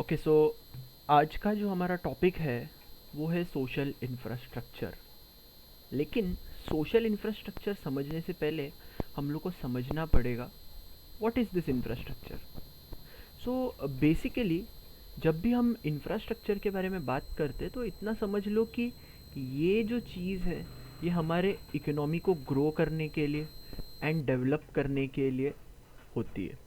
Okay so आज का जो हमारा टॉपिक है वो है सोशल इंफ्रास्ट्रक्चर। लेकिन सोशल इंफ्रास्ट्रक्चर समझने से पहले हम लोग को समझना पड़ेगा what is this infrastructure. So basically जब भी हम इंफ्रास्ट्रक्चर के बारे में बात करते हैं तो इतना समझ लो कि ये जो चीज़ है ये हमारे इकोनॉमी को ग्रो करने के लिए एंड डेवलप करने के लिए होती है।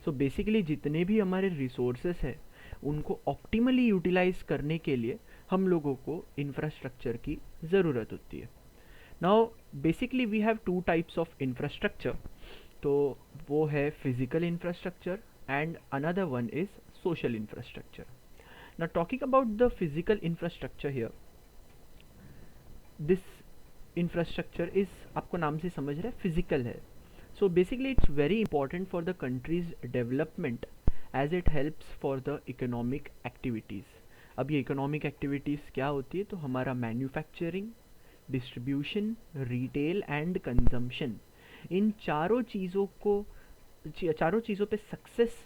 सो बेसिकली जितने भी हमारे रिसोर्सेस हैं उनको ऑप्टिमली यूटिलाइज करने के लिए हम लोगों को इंफ्रास्ट्रक्चर की ज़रूरत होती है। Now basically we have two types of infrastructure. तो वो है physical infrastructure and another one is social infrastructure. Now talking about the physical infrastructure here, this infrastructure is आपको नाम से समझ रहे हैं फिजिकल है। So basically it's very important for the country's development as it helps for the economic activities. अब ये economic activities क्या होती है, तो हमारा manufacturing, distribution, retail and consumption, इन चारों चीज़ों पे सक्सेस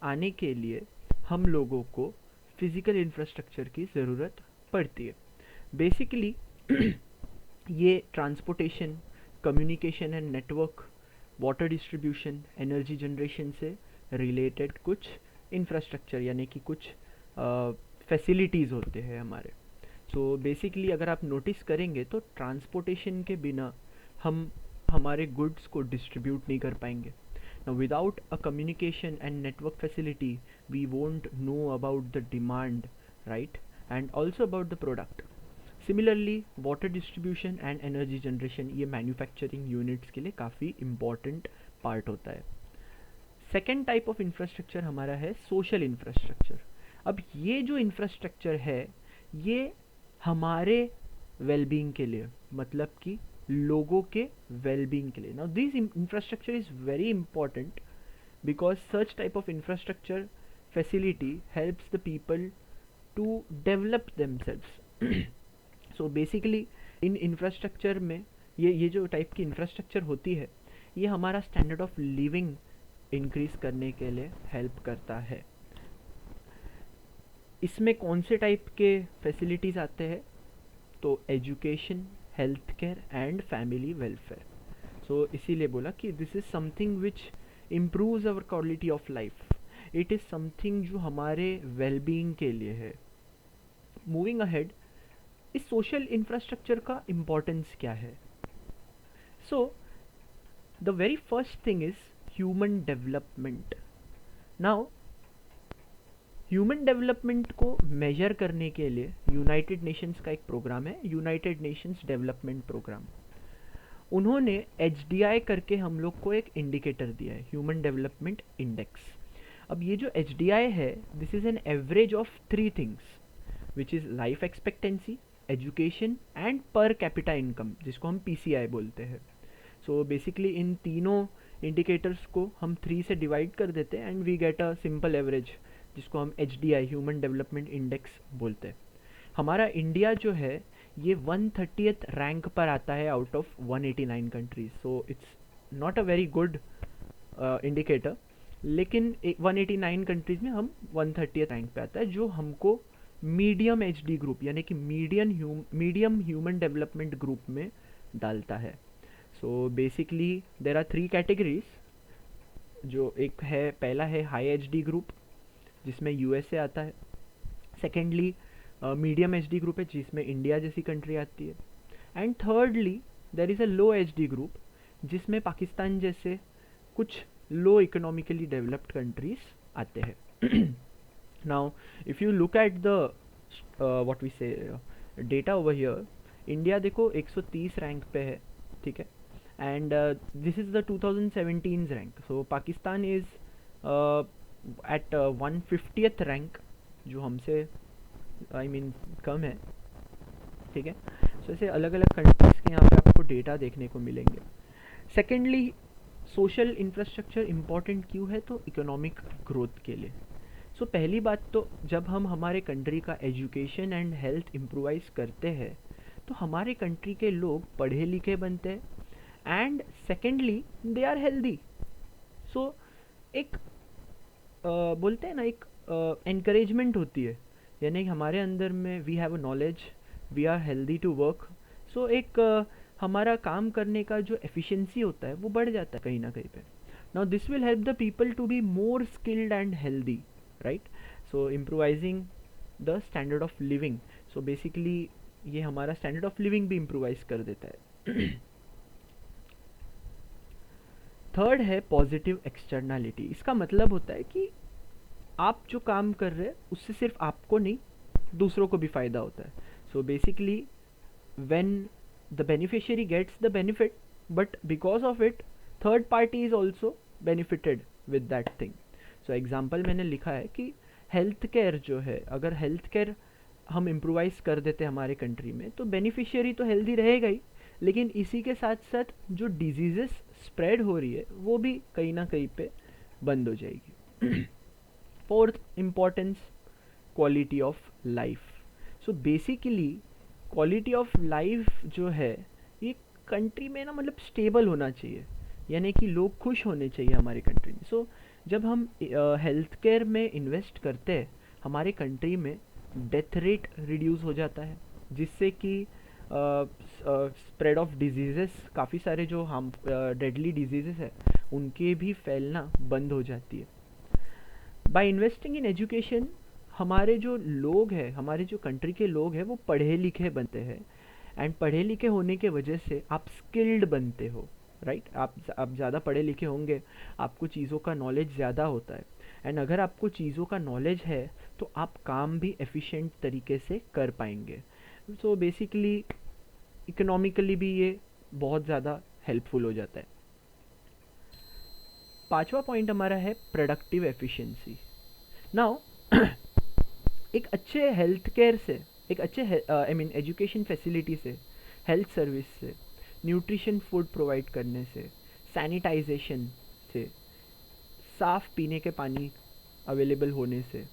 आने के लिए हम लोगों को फिज़िकल इंफ्रास्ट्रक्चर की ज़रूरत पड़ती है। बेसिकली ये transportation, communication and network, water distribution, energy generation से रिलेटेड कुछ इंफ्रास्ट्रक्चर यानी कि कुछ फैसिलिटीज़ होते हैं हमारे। सो बेसिकली अगर आप नोटिस करेंगे तो ट्रांसपोर्टेशन के बिना हम हमारे गुड्स को डिस्ट्रीब्यूट नहीं कर पाएंगे। Now without a communication and network facility we won't know about the demand, right, and also about the product. Similarly water distribution and energy generation ये manufacturing units के लिए काफ़ी important part होता है। सेकेंड टाइप ऑफ इंफ्रास्ट्रक्चर हमारा है social infrastructure. अब ये जो इंफ्रास्ट्रक्चर है ये हमारे वेलबींग के लिए, मतलब कि लोगों के वेलबींग के लिए। Now this infrastructure is very important because such type of infrastructure facility helps the people to develop themselves. So basically इन इंफ्रास्ट्रक्चर में ये जो टाइप की इंफ्रास्ट्रक्चर होती है ये हमारा स्टैंडर्ड ऑफ लिविंग इंक्रीज करने के लिए हेल्प करता है। इसमें कौन से टाइप के फैसिलिटीज़ आते हैं, तो education, health care and family welfare. So इसीलिए बोला कि this is something which improves our quality of life. It is something जो हमारे वेलबींग के लिए है। मूविंग अहेड, इस सोशल इंफ्रास्ट्रक्चर का इम्पोर्टेंस क्या है। So the very first thing is human development. Now human development को मेजर करने के लिए यूनाइटेड नेशंस का एक प्रोग्राम है, यूनाइटेड नेशंस डेवलपमेंट प्रोग्राम। उन्होंने HDI करके हम लोग को एक इंडिकेटर दिया है, ह्यूमन डेवलपमेंट इंडेक्स। अब ये जो HDI है this is an average of 3 things which is life expectancy, education and per capita income, जिसको हम PCI बोलते हैं। सो बेसिकली इन तीनों इंडिकेटर्स को हम 3 से डिवाइड कर देते हैं and we get a simple average जिसको हम HDI ह्यूमन डेवलपमेंट इंडेक्स बोलते हैं। हमारा इंडिया जो है ये 130th रैंक पर आता है out of 189 countries. So it's not a very good indicator, लेकिन 189 कंट्रीज में हम 130th रैंक पे आता है, जो हमको मीडियम HD ग्रुप यानी कि मीडियम ह्यूमन डेवलपमेंट ग्रुप में डालता है। So basically there are 3 categories, जो एक है, पहला है हाई HD ग्रुप जिसमें USA आता है। सेकेंडली मीडियम HD ग्रुप है जिसमें इंडिया जैसी कंट्री आती है। And thirdly there is a low HD group जिसमें पाकिस्तान जैसे कुछ लो इकोनॉमिकली डेवलप्ड कंट्रीज आते हैं। Now if you look at the what we say data over here, India देखो 130 रैंक पे है, ठीक है, and this is the 2017 rank. So Pakistan is at 150th rank, जो हमसे कम है, ठीक है। सो ऐसे अलग अलग कंट्रीज़ के यहाँ पे आपको डेटा देखने को मिलेंगे। सेकेंडली सोशल इंफ्रास्ट्रक्चर इम्पॉर्टेंट क्यों है, तो इकोनॉमिक ग्रोथ के लिए। सो पहली बात तो जब हम हमारे कंट्री का एजुकेशन एंड हेल्थ इम्प्रूवाइज करते हैं तो हमारे कंट्री के लोग पढ़े लिखे बनते हैं and secondly they are healthy. So एक बोलते हैं ना, एक encouragement होती है, यानी कि हमारे अंदर में we have a knowledge, we are healthy to work, so एक हमारा काम करने का जो एफिशिएंसी होता है वो बढ़ जाता है कहीं ना कहीं पे. Now this will help the people to be more skilled and healthy, right. So improvising the standard of living. So basically ये हमारा स्टैंडर्ड ऑफ लिविंग भी इम्प्रोवाइज कर देता है. थर्ड है पॉजिटिव एक्सटर्नैलिटी. इसका मतलब होता है कि आप जो काम कर रहे हैं उससे सिर्फ आपको नहीं, दूसरों को भी फ़ायदा होता है. So basically when the beneficiary gets the benefit, but because of it third party is also benefited with that thing. So example मैंने लिखा है कि हेल्थ केयर जो है, अगर हेल्थ केयर हम इम्प्रोवाइज कर देते हैं हमारे कंट्री में, तो बेनिफिशियरी तो हेल्दी रहेगा ही, लेकिन इसी के साथ साथ जो डिजीजेस स्प्रेड हो रही है वो भी कहीं ना कहीं पे बंद हो जाएगी. Fourth importance, quality of life. So basically quality of life जो है ये कंट्री में ना मतलब स्टेबल होना चाहिए, यानी कि लोग खुश होने चाहिए हमारे कंट्री में. सो जब हम हेल्थ केयर में इन्वेस्ट करते हैं हमारे कंट्री में, डेथ रेट रिड्यूस हो जाता है, जिससे कि स्प्रेड ऑफ डिजीज़ेस, काफ़ी सारे जो हम डेडली डिजीज़ेस है उनके भी फैलना बंद हो जाती है. बाय इन्वेस्टिंग इन एजुकेशन हमारे जो लोग हैं, हमारे जो कंट्री के लोग हैं वो पढ़े लिखे बनते हैं, एंड पढ़े लिखे होने के वजह से आप स्किल्ड बनते हो, राइट. आप ज़्यादा पढ़े लिखे होंगे, आपको चीज़ों का नॉलेज ज़्यादा होता है, एंड अगर आपको चीज़ों का नॉलेज है तो आप काम भी एफिशिएंट तरीके से कर पाएंगे. सो बेसिकली इकोनॉमिकली भी ये बहुत ज़्यादा हेल्पफुल हो जाता है. पांचवा पॉइंट हमारा है प्रोडक्टिव एफिशिएंसी. नाउ एक अच्छे हेल्थ केयर से, एक अच्छे आई मीन एजुकेशन फैसिलिटी से, हेल्थ सर्विस से, न्यूट्रिशन फूड प्रोवाइड करने से, सैनिटाइजेशन से, साफ़ पीने के पानी अवेलेबल होने से,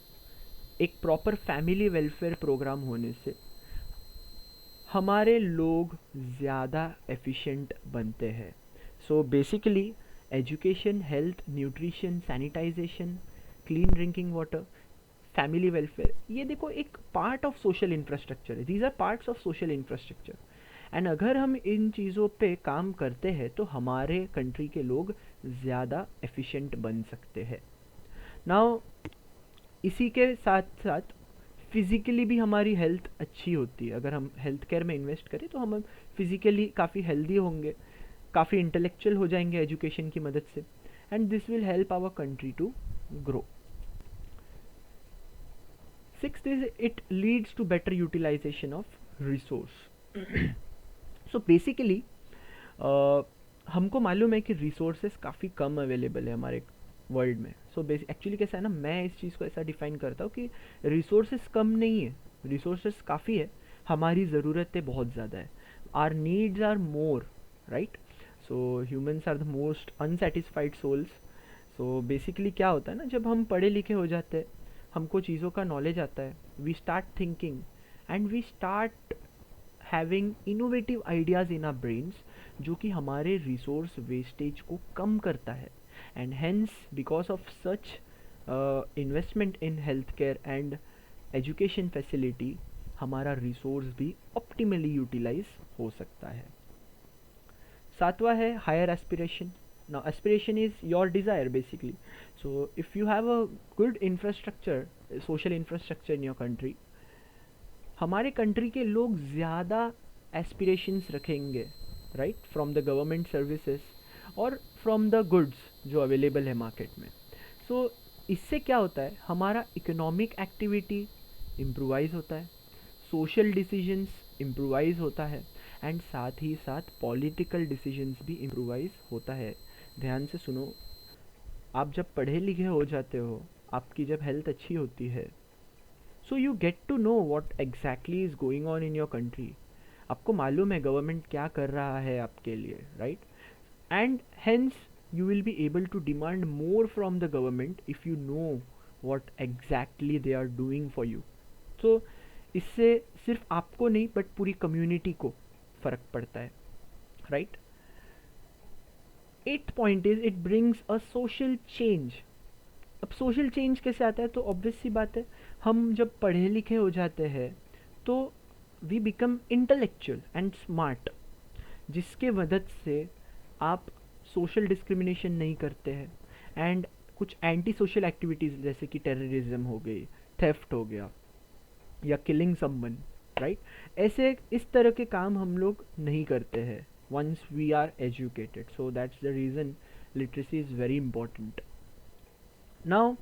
एक प्रॉपर फैमिली वेलफेयर प्रोग्राम होने से हमारे लोग ज़्यादा एफिशिएंट बनते हैं. So basically education, health, nutrition, sanitization, clean drinking water, family welfare, ये देखो एक पार्ट ऑफ सोशल इंफ्रास्ट्रक्चर है. These are parts of social infrastructure, and अगर हम इन चीज़ों पे काम करते हैं तो हमारे कंट्री के लोग ज़्यादा एफिशिएंट बन सकते हैं. नाउ इसी के साथ साथ फिज़िकली भी हमारी हेल्थ अच्छी होती है. अगर हम हेल्थ केयर में इन्वेस्ट करें तो हम फिज़िकली काफ़ी हेल्दी होंगे, काफ़ी इंटेलेक्चुअल हो जाएंगे एजुकेशन की मदद से, and this will help our country to grow. Sixth is it leads to better utilization of resource. So basically हमको मालूम है कि रिसोर्सेज काफ़ी कम अवेलेबल है हमारे वर्ल्ड में. सो एक्चुअली कैसा है ना, मैं इस चीज़ को ऐसा डिफाइन करता हूँ कि रिसोर्सेज कम नहीं है, रिसोर्सेज काफ़ी है, हमारी ज़रूरतें बहुत ज़्यादा है. Our needs are more, right. So humans are the most unsatisfied souls. So basically क्या होता है ना, जब हम पढ़े लिखे हो जाते हैं, हमको चीज़ों का नॉलेज आता है, we start thinking and we start having innovative ideas in our brains, जो कि हमारे रिसोर्स वेस्टेज को कम करता है. And hence because of such investment in health care and education facility हमारा रिसोर्स भी ऑप्टिमली यूटिलाइज हो सकता है. सातवां है higher aspiration. Now aspiration is your desire basically. So if you have a good infrastructure, social infrastructure in your country, हमारे country के लोग ज़्यादा एस्पिरेशंस रखेंगे, right, from the government services और फ्रॉम द गुड्स जो अवेलेबल है market में. सो इससे क्या होता है, हमारा इकोनॉमिक एक्टिविटी इम्प्रोवाइज होता है, सोशल डिसीजंस इम्प्रोवाइज होता है, एंड साथ ही साथ पॉलिटिकल डिसीजंस भी इम्प्रोवाइज होता है. ध्यान से सुनो, आप जब पढ़े लिखे हो जाते हो, आपकी जब हेल्थ अच्छी होती है, so you get to know what exactly is going on in your country. आपको मालूम है गवर्नमेंट क्या कर रहा है आपके लिए, right, and hence you will be able to demand more from the government if you know what exactly they are doing for you. So इससे सिर्फ आपको नहीं बट पूरी कम्युनिटी को फ़र्क पड़ता है, right. Eighth point is it brings a social change. अब सोशल चेंज कैसे आता है, तो ऑब्वियस सी बात है, हम जब पढ़े लिखे हो जाते हैं तो we become intellectual and smart, जिसके मदद से आप सोशल डिस्क्रिमिनेशन नहीं करते हैं एंड कुछ एंटी सोशल एक्टिविटीज़ जैसे कि टेररिज्म हो गई, थेफ्ट हो गया या किलिंग समवन, राइट, ऐसे इस तरह के काम हम लोग नहीं करते हैं once we are educated. So that's the reason literacy is very important. Now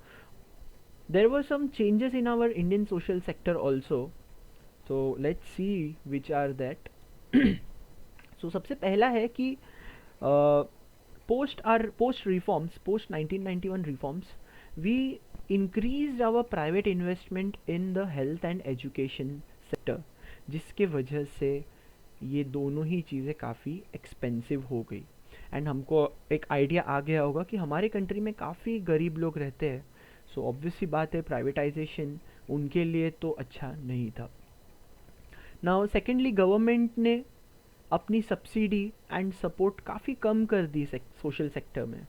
there were some changes in our Indian social sector also, so let's see which are that. So सबसे पहला है कि post reforms, post 1991 reforms, we increased our private investment in the health and education sector, जिसके वजह से ये दोनों ही चीज़ें काफ़ी एक्सपेंसिव हो गई. एंड हमको एक आइडिया आ गया होगा कि हमारे कंट्री में काफ़ी गरीब लोग रहते हैं, सो ऑब्वियस सी बात है प्राइवेटाइजेशन उनके लिए तो अच्छा नहीं था. नाउ सेकेंडली गवर्नमेंट ने अपनी सब्सिडी एंड सपोर्ट काफ़ी कम कर दी सोशल सेक्टर में.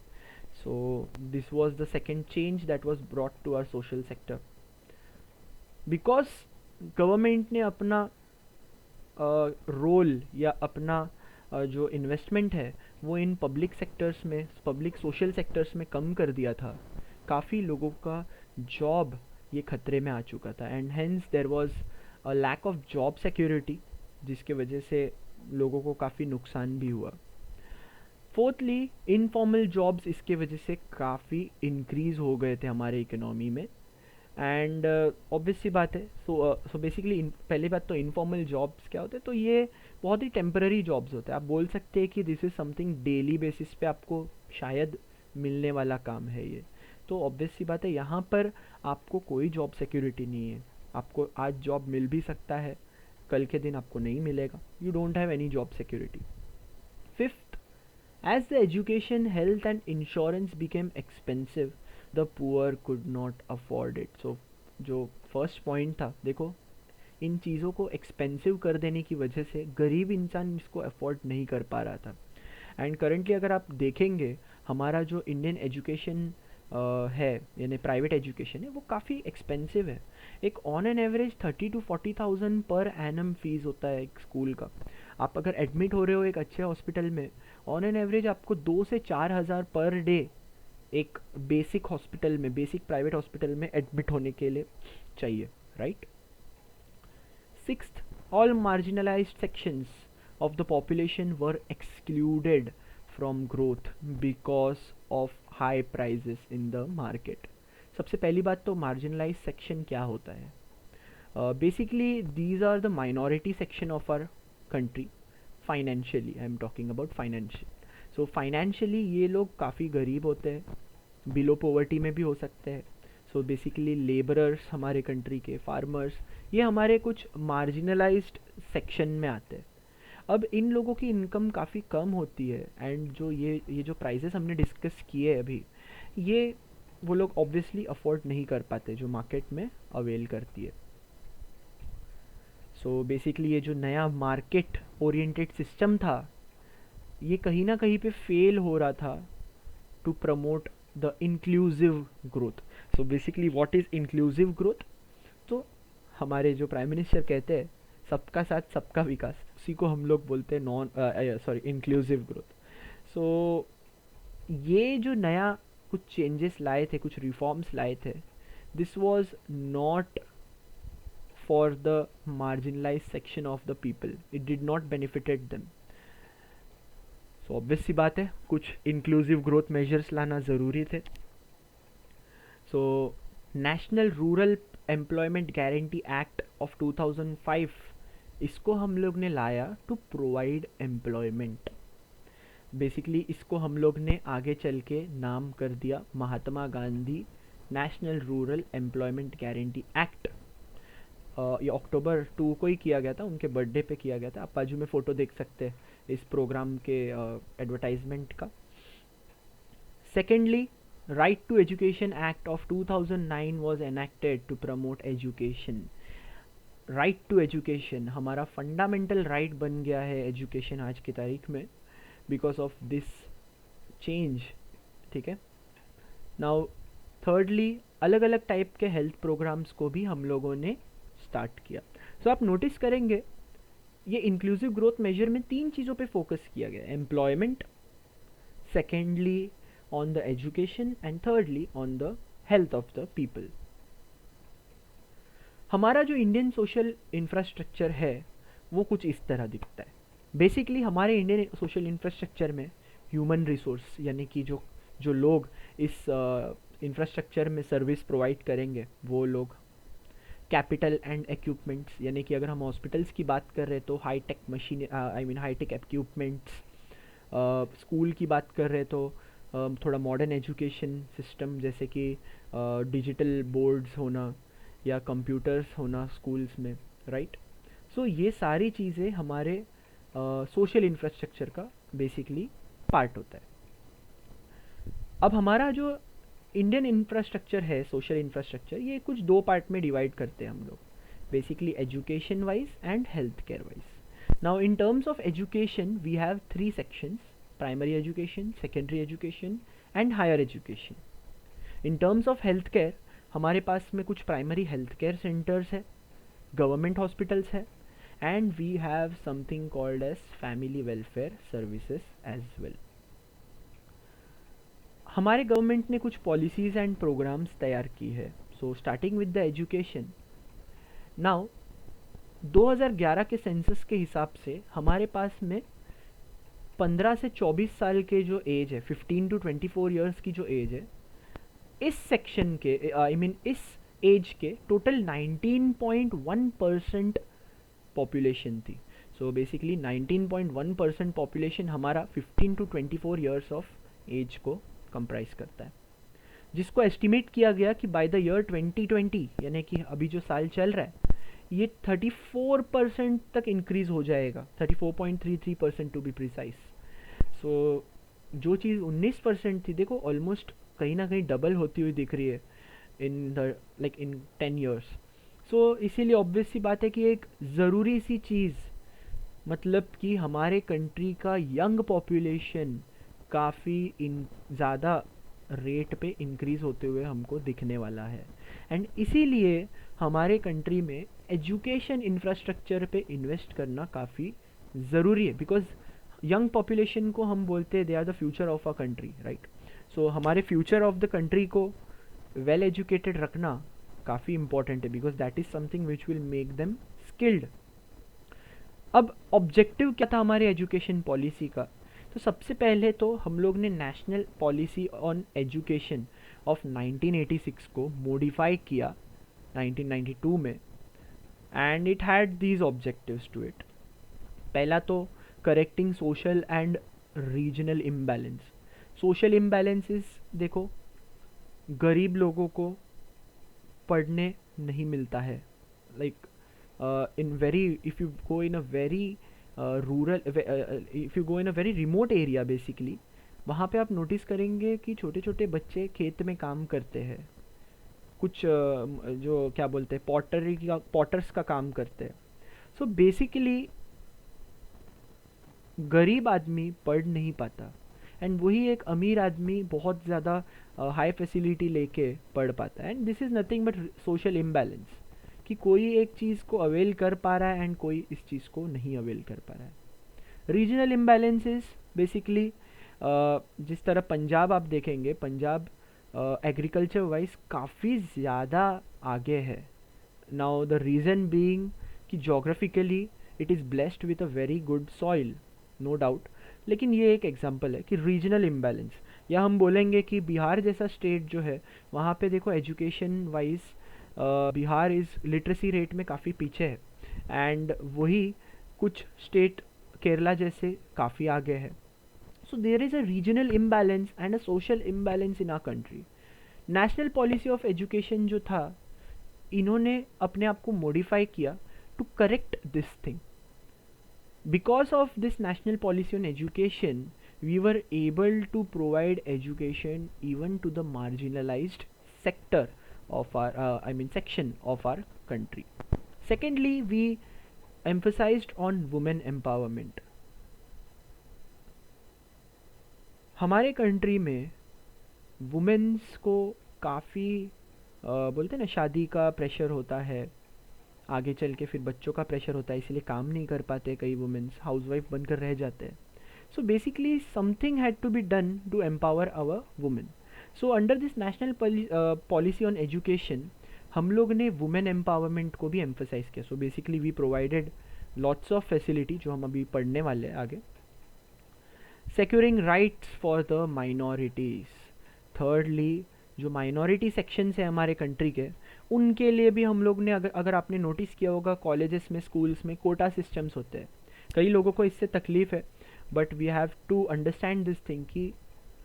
So this was the second change that was brought to our social sector, because government ने अपना रोल या अपना जो इन्वेस्टमेंट है वो इन पब्लिक सेक्टर्स में, पब्लिक सोशल सेक्टर्स में कम कर दिया था. काफ़ी लोगों का जॉब ये खतरे में आ चुका था and hence there was a lack of job security, जिसके वजह से लोगों को काफ़ी नुकसान भी हुआ. फोर्थली इनफॉर्मल जॉब्स इसके वजह से काफ़ी इंक्रीज़ हो गए थे हमारे इकोनॉमी में. एंड ऑब्वियस सी बात है, सो बेसिकली पहली बात तो इनफॉर्मल जॉब्स क्या होते हैं, तो ये बहुत ही टेम्पररी जॉब्स होते हैं. आप बोल सकते हैं कि this is something daily basis पे आपको शायद मिलने वाला काम है ये. तो ऑब्वियस सी बात है, यहाँ पर आपको कोई जॉब सिक्योरिटी नहीं है. आपको आज जॉब मिल भी सकता है, कल के दिन आपको नहीं मिलेगा. You don't have any job security. Fifth, as the education, health and insurance became expensive, the poor could not afford it. So जो फर्स्ट पॉइंट था, देखो इन चीज़ों को एक्सपेंसिव कर देने की वजह से गरीब इंसान इसको अफोर्ड नहीं कर पा रहा था. एंड करेंटली अगर आप देखेंगे हमारा जो इंडियन एजुकेशन है यानी प्राइवेट एजुकेशन है वो काफ़ी एक्सपेंसिव है. एक on an average 30,000 to 40,000 per annum fees होता है एक स्कूल का. आप अगर एडमिट हो रहे हो एक अच्छे हॉस्पिटल में, ऑन एन एवरेज आपको 2 से 4 हज़ार पर डे एक बेसिक हॉस्पिटल में, बेसिक प्राइवेट हॉस्पिटल में एडमिट होने के लिए चाहिए, right. Sixth, all marginalized sections of the population were excluded from growth because of high prices in the market. सबसे पहली बात तो marginalized section क्या होता है? Basically these are the minority section of our country. Financially I am talking about financial. So financially ये लोग काफ़ी गरीब होते हैं, बिलो पॉवर्टी में भी हो सकते हैं. सो बेसिकली लेबरर्स हमारे कंट्री के, फार्मर्स, ये हमारे कुछ मार्जिनलाइज्ड सेक्शन में आते हैं. अब इन लोगों की इनकम काफ़ी कम होती है एंड जो ये जो प्राइसेस हमने डिस्कस किए अभी, ये वो लोग ऑब्वियसली अफोर्ड नहीं कर पाते जो मार्केट में अवेल करती है. सो बेसिकली ये जो नया मार्केट ओरिएंटेड सिस्टम था ये कहीं ना कहीं पे फेल हो रहा था to promote the inclusive growth. So basically what is inclusive growth? तो हमारे जो प्राइम मिनिस्टर कहते हैं सबका साथ सबका विकास, उसी को हम लोग बोलते हैं इंक्लूसिव ग्रोथ. सो ये जो नया कुछ चेंजेस लाए थे, कुछ रिफॉर्म्स लाए थे, this was not for the marginalise section of the people, it did not benefited them. So obvious सी बात है कुछ इंक्लूसिव ग्रोथ मेजर्स लाना ज़रूरी थे. So national rural employment guarantee act of 2005, इसको हम लोग ने लाया टू प्रोवाइड एम्प्लॉयमेंट. बेसिकली इसको हम लोग ने आगे चल के नाम कर दिया Mahatma Gandhi national rural employment guarantee act. ये October 2 को ही किया गया था, उनके बर्थडे पे किया गया था. आप बाजू में फ़ोटो देख सकते हैं इस प्रोग्राम के एडवर्टाइजमेंट का. Secondly, right to education act of 2009 was enacted to promote education. Right to education हमारा फंडामेंटल राइट बन गया है एजुकेशन आज की तारीख में, बिकॉज ऑफ दिस चेंज. ठीक है. नाउ थर्डली अलग अलग टाइप के हेल्थ प्रोग्राम्स को भी हम लोगों ने स्टार्ट किया। सो आप नोटिस करेंगे ये इंक्लूसिव ग्रोथ मेजर में 3 चीज़ों पे फोकस किया गया, employment, secondly on the education and thirdly on the health of the people. हमारा जो इंडियन सोशल इंफ्रास्ट्रक्चर है वो कुछ इस तरह दिखता है। बेसिकली हमारे इंडियन सोशल इंफ्रास्ट्रक्चर में ह्यूमन रिसोर्स यानी कि जो जो लोग इस इंफ्रास्ट्रक्चर में सर्विस प्रोवाइड करेंगे वो लोग, कैपिटल एंड इक्विपमेंट्स यानी कि अगर हम हॉस्पिटल्स की बात कर रहे हैं तो high tech machine high tech equipments, school की बात कर रहे हैं तो थोड़ा मॉडर्न एजुकेशन सिस्टम जैसे कि डिजिटल बोर्ड्स होना या कंप्यूटर्स होना स्कूल्स में, राइट। सो ये सारी चीज़ें हमारे सोशल इंफ्रास्ट्रक्चर का बेसिकली पार्ट होता है। अब हमारा जो इंडियन इंफ्रास्ट्रक्चर है, सोशल इंफ्रास्ट्रक्चर, ये कुछ 2 पार्ट में डिवाइड करते हैं हम लोग, basically education wise and health care wise. Now in terms of education we have 3 sections, primary education, secondary education and higher education. In terms of health care हमारे पास में कुछ प्राइमरी हेल्थ केयर सेंटर्स है, government hospitals है, and we have something called as family welfare services as well. हमारे government ने कुछ policies and programmes तैयार की है। So starting with the education, now 2011 के सेंसस के हिसाब से हमारे पास में 15 से 24 साल के जो एज है, 15 टू 24 ईयर्स की जो एज है, इस सेक्शन के इस एज के टोटल 19.1% पॉपुलेशन थी। सो बेसिकली 19.1% पॉपुलेशन हमारा 15 टू 24 ईयर्स ऑफ एज को कंप्राइज करता है, जिसको एस्टिमेट किया गया कि बाय द ईयर 2020 यानी कि अभी जो साल चल रहा है ये 34% तक इंक्रीज हो जाएगा, 34.33% टू बी प्रिसाइज। सो जो चीज़ 19% थी, देखो ऑलमोस्ट कहीं ना कहीं डबल होती हुई दिख रही है इन 10 ईयर्स। सो इसीलिए ऑब्वियस सी बात है कि एक ज़रूरी सी चीज़, मतलब कि हमारे कंट्री का यंग पॉपुलेशन काफ़ी ज़्यादा रेट पे इंक्रीज़ होते हुए हमको दिखने वाला है, एंड इसीलिए हमारे कंट्री में एजुकेशन इंफ्रास्ट्रक्चर पे इन्वेस्ट करना काफ़ी ज़रूरी है, बिकॉज यंग पॉपुलेशन को हम बोलते हैं they are the future of a country, right. So हमारे फ्यूचर ऑफ द कंट्री को वेल एजुकेटेड रखना काफ़ी इंपॉर्टेंट है, because that is something which will make them skilled. अब ऑब्जेक्टिव क्या था हमारे एजुकेशन पॉलिसी का? तो सबसे पहले तो हम लोग ने national policy on education of 1986 को मॉडिफाई किया 1992 में, and it had these objectives to it. पहला तो correcting social and regional imbalance. Social imbalances, देखो गरीब लोगों को पढ़ने नहीं मिलता है, like in very if you go in a very rural if you go in a very remote area basically, वहाँ पे आप नोटिस करेंगे कि छोटे छोटे बच्चे खेत में काम करते हैं, कुछ जो क्या बोलते हैं पॉटर्स का काम करते हैं। सो बेसिकली गरीब आदमी पढ़ नहीं पाता, एंड वही एक अमीर आदमी बहुत ज़्यादा हाई फैसिलिटी लेके पढ़ पाता है, and this is nothing but social imbalance, कि कोई एक चीज़ को अवेल कर पा रहा है एंड कोई इस चीज़ को नहीं अवेल कर पा रहा है। रीजनल इम्बैलेंसेस बेसिकली जिस तरह पंजाब आप देखेंगे, पंजाब एग्रीकल्चर वाइज काफ़ी ज़्यादा आगे है। नाउ द रीज़न बीइंग कि geographically it is blessed with a very good soil, no doubt, लेकिन ये एक एग्जांपल है कि रीजनल इम्बैलेंस। या हम बोलेंगे कि बिहार जैसा स्टेट जो है वहाँ पे देखो education wise Bihar is literacy rate में काफ़ी पीछे है, एंड वही कुछ स्टेट केरला जैसे काफ़ी आगे है। So there is a regional imbalance and a social imbalance in our country. National policy of education जो था, इन्होंने अपने आप को मॉडिफाई किया to correct this thing. Because of this national policy on education we were able to provide education even to the marginalized sector of our section of our country. Secondly, we emphasized on women empowerment. हमारे country में women's को काफ़ी बोलते हैं ना, शादी का pressure होता है, आगे चल के फिर बच्चों का प्रेशर होता है, इसलिए काम नहीं कर पाते, कई वुमेन्स हाउसवाइफ बनकर रह जाते हैं. So basically something had to be done to empower our women. So under this national policy on education, हम लोग ने वुमेन एम्पावरमेंट को भी एम्फोसाइज किया. So basically we provided lots of facility जो हम अभी पढ़ने वाले हैं आगे. Securing rights for the minorities. Thirdly जो माइनॉरिटी सेक्शंस है हमारे कंट्री के, उनके लिए भी हम लोग ने, अगर आपने नोटिस किया होगा, कॉलेजेस में, स्कूल्स में कोटा सिस्टम्स होते हैं. कई लोगों को इससे तकलीफ है, but we have to understand this thing कि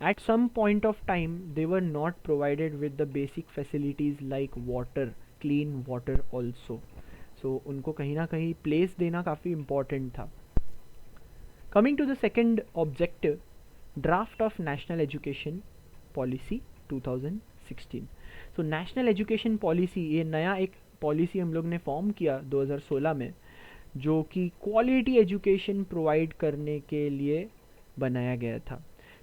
at some point of time they were not provided with the basic facilities like water, clean water also. So उनको कहीं ना कहीं place देना काफ़ी important था. Coming to the second objective, draft of National Education Policy 2016. So National Education Policy, ये नया एक पॉलिसी हम लोग ने फॉर्म किया 2016 में, जो कि क्वालिटी एजुकेशन प्रोवाइड करने के लिए बनाया गया था.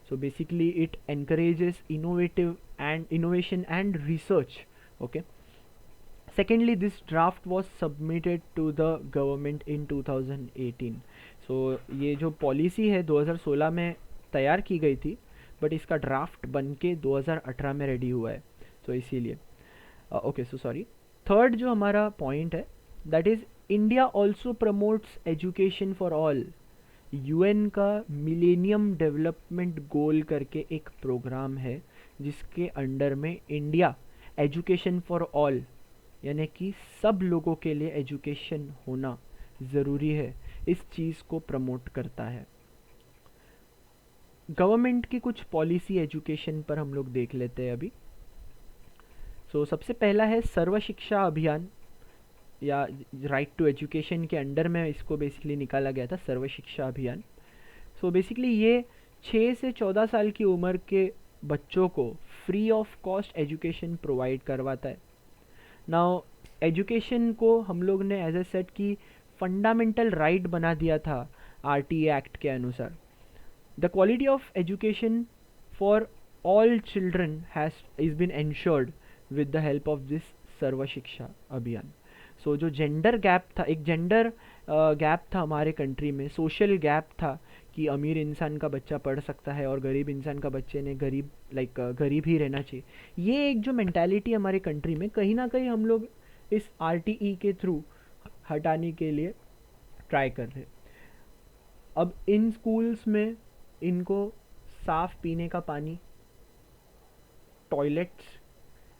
So basically it encourages innovation and research. Okay. Secondly this draft was submitted to the government in 2018. सो ये जो पॉलिसी है 2016 में तैयार की गई थी, बट इसका ड्राफ्ट बन के 2018 में रेडी हुआ है. सो इसीलिए ओके. So sorry. थर्ड जो हमारा पॉइंट है, that is India also promotes education for all. UN का मिलेनियम डेवलपमेंट गोल करके एक प्रोग्राम है जिसके अंडर में इंडिया एजुकेशन फॉर ऑल, यानी कि सब लोगों के लिए एजुकेशन होना ज़रूरी है, इस चीज़ को प्रमोट करता है. गवर्नमेंट की कुछ पॉलिसी एजुकेशन पर हम लोग देख लेते हैं अभी. सो सबसे पहला है सर्व शिक्षा अभियान, या राइट टू एजुकेशन के अंडर में इसको बेसिकली निकाला गया था, सर्व शिक्षा अभियान. सो बेसिकली ये 6 से 14 साल की उम्र के बच्चों को free of cost education provide करवाता है. नाउ एजुकेशन को हम लोग ने एज ए सेट की फंडामेंटल राइट बना दिया था आरटीए एक्ट के अनुसार. The quality of education for all children has is been ensured with the help of this Sarva Shiksha Abhiyan. सो जो जेंडर गैप था, एक जेंडर गैप था हमारे कंट्री में, सोशल गैप था कि अमीर इंसान का बच्चा पढ़ सकता है और गरीब इंसान का बच्चे ने गरीब ही रहना चाहिए. ये एक जो मेंटालिटी हमारे कंट्री में कहीं ना कहीं हम लोग इस आरटीई के थ्रू हटाने के लिए ट्राई कर रहे. अब इन स्कूल्स में इनको साफ़ पीने का पानी, toilets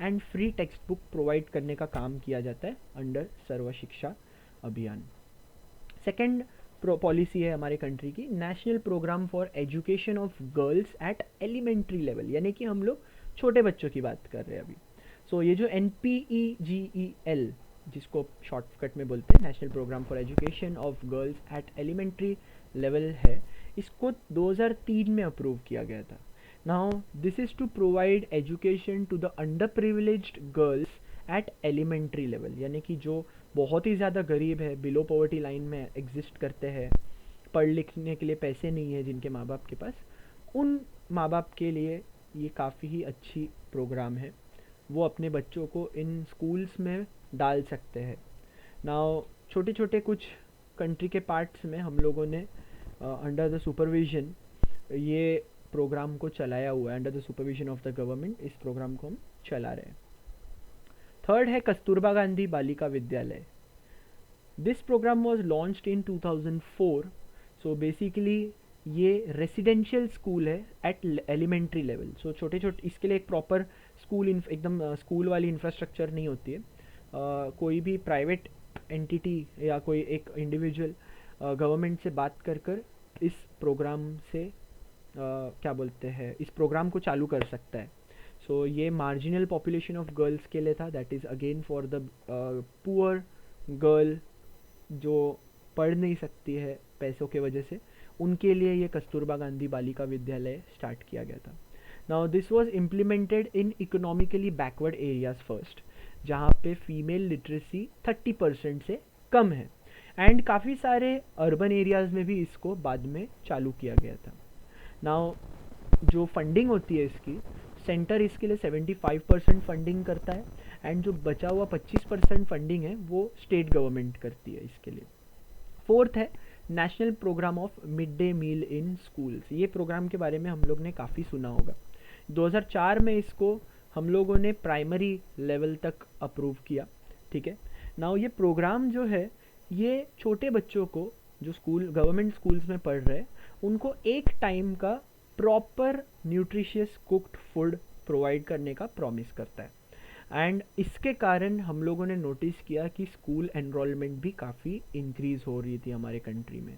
and free text book provide करने का काम किया जाता है अंडर सर्व शिक्षा अभियान. सेकेंड पॉलिसी है हमारे कंट्री की, national programme for education of girls at elementary level, यानी कि हम लोग छोटे बच्चों की बात कर रहे हैं अभी. सो ये जो NPEGEL, जिसको शॉर्टकट में बोलते हैं national programme for education of girls at elementary level है, इसको 2003 में अप्रूव किया गया था. Now this is to provide education to the underprivileged girls at elementary level, यानी कि जो बहुत ही ज़्यादा गरीब है, बिलो पॉवर्टी लाइन में एग्जिस्ट करते हैं, पढ़ लिखने के लिए पैसे नहीं है जिनके माँ बाप के पास, उन माँ बाप के लिए ये काफ़ी ही अच्छी प्रोग्राम है. वो अपने बच्चों को इन स्कूल्स में डाल सकते हैं. नाउ छोटे छोटे कुछ कंट्री के पार्ट्स में हम लोगों ने अंडर द सुपरविजन ये प्रोग्राम को चलाया हुआ है. Under the supervision of the government इस प्रोग्राम को हम चला रहे हैं. थर्ड है Kasturba Gandhi Balika Vidyalaya. This programme was launched in 2004. So basically ये रेसिडेंशियल स्कूल है एट एलिमेंट्री लेवल. सो छोटे छोटे, इसके लिए एक प्रॉपर स्कूल एकदम स्कूल वाली इंफ्रास्ट्रक्चर नहीं होती है. कोई भी प्राइवेट एंटिटी या कोई एक इंडिविजुअल गवर्नमेंट से बात कर इस प्रोग्राम से क्या बोलते हैं, इस प्रोग्राम को चालू कर सकता है. सो ये मार्जिनल पॉपुलेशन ऑफ गर्ल्स के लिए था, that is again for the poor girl जो पढ़ नहीं सकती है पैसों के वजह से, उनके लिए ये कस्तूरबा गांधी बालिका विद्यालय स्टार्ट किया गया था. Now this was implemented in economically backward areas first, जहाँ पे फीमेल लिटरेसी 30% से कम है, एंड काफ़ी सारे अर्बन एरियाज़ में भी इसको बाद में चालू किया गया था. नाउ जो फंडिंग होती है इसकी, सेंटर इसके लिए 75% फंडिंग करता है एंड जो बचा हुआ 25% फंडिंग है वो स्टेट गवर्नमेंट करती है इसके लिए। फोर्थ है national programme of mid day meal in schools. ये प्रोग्राम के बारे में हम लोग ने काफ़ी सुना होगा। 2004 में इसको हम लोगों ने प्राइमरी लेवल तक अप्रूव किया, ठीक है। नाउ ये प्रोग्राम जो है ये छोटे बच्चों को जो स्कूल गवर्नमेंट स्कूल्स में पढ़ रहे हैं उनको एक टाइम का proper nutritious cooked food provide करने का प्रॉमिस करता है। एंड इसके कारण हम लोगों ने नोटिस किया कि स्कूल एनरोलमेंट भी काफ़ी इंक्रीज़ हो रही थी हमारे कंट्री में।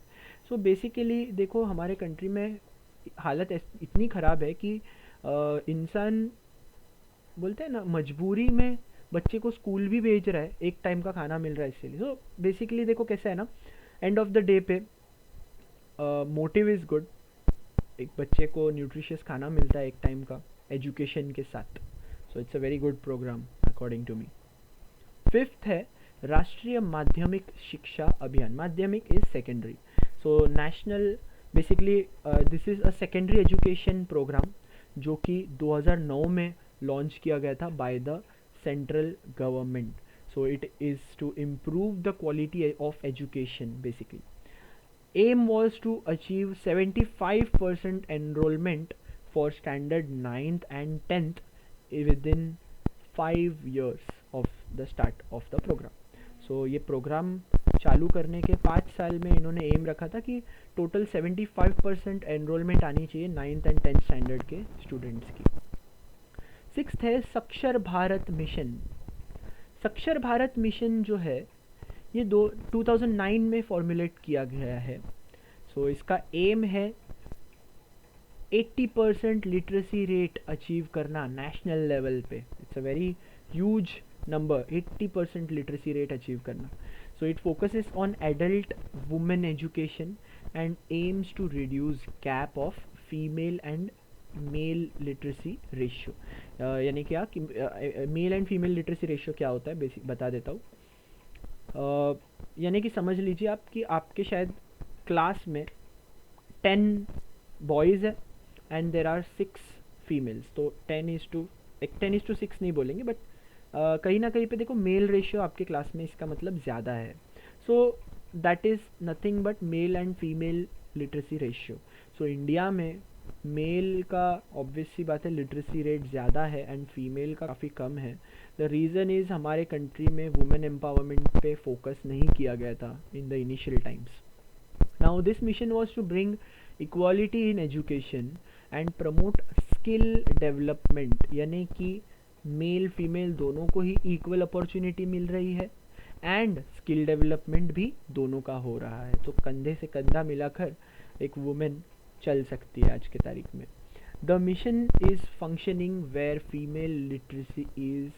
सो बेसिकली देखो हमारे कंट्री में हालत इतनी ख़राब है कि इंसान बोलते हैं ना मजबूरी में बच्चे को स्कूल भी भेज रहा है, एक टाइम का खाना मिल रहा है इसलिए। सो बेसिकली देखो कैसा है ना, एंड ऑफ द डे पे मोटिव इज़ गुड, एक बच्चे को न्यूट्रिशियस खाना मिलता है एक टाइम का एजुकेशन के साथ। So it's a very good programme according to me. Fifth है Rashtriya Madhyamik Shiksha Abhiyan. Madhyamik is secondary, so national basically this is a secondary education programme जो कि 2009 में लॉन्च किया गया था by the central government. So it is to improve the quality of education basically. aim was to achieve 75% enrollment for standard 9th and 10th within 5 years of the start of the program. So ये programme चालू करने के 5 साल में इन्होंने M रखा था कि टोटल 75% एनरोलमेंट आनी चाहिए 9th एंड 10th स्टैंडर्ड के स्टूडेंट्स की। सिक्स्थ है साक्षर भारत मिशन। साक्षर भारत मिशन जो है ये 2009 में फॉर्मुलेट किया गया है। सो इसका एम है 80% लिटरेसी रेट अचीव करना नेशनल लेवल पे। It's a very huge number, 80% literacy rate achieve करना। So it focuses on adult women education and aims to reduce gap of female and male literacy ratio. यानी क्या कि male and female literacy ratio क्या होता है basic बता देता हूँ। यानी कि समझ लीजिए आप कि आपके शायद क्लास में 10 बॉयज़ है एंड देर आर 6 फीमेल्स, तो 10:6 नहीं बोलेंगे बट कहीं ना कहीं पे देखो मेल रेशियो आपके क्लास में इसका मतलब ज़्यादा है। So that is nothing but mail and female literacy ratio. So India में मेल का ऑब्वियस सी बात है लिटरेसी रेट ज़्यादा है एंड फीमेल का काफ़ी कम है। द रीज़न इज़ हमारे कंट्री में वुमेन एम्पावरमेंट पे फोकस नहीं किया गया था in the initial times. Now this mission was to bring equality in education and promote skill development, यानी कि मेल फीमेल दोनों को ही इक्वल अपॉर्चुनिटी मिल रही है एंड स्किल डेवलपमेंट भी दोनों का हो रहा है। तो कंधे से कंधा मिलाकर एक वुमेन चल सकती है आज की तारीख में। The mission is functioning where female literacy is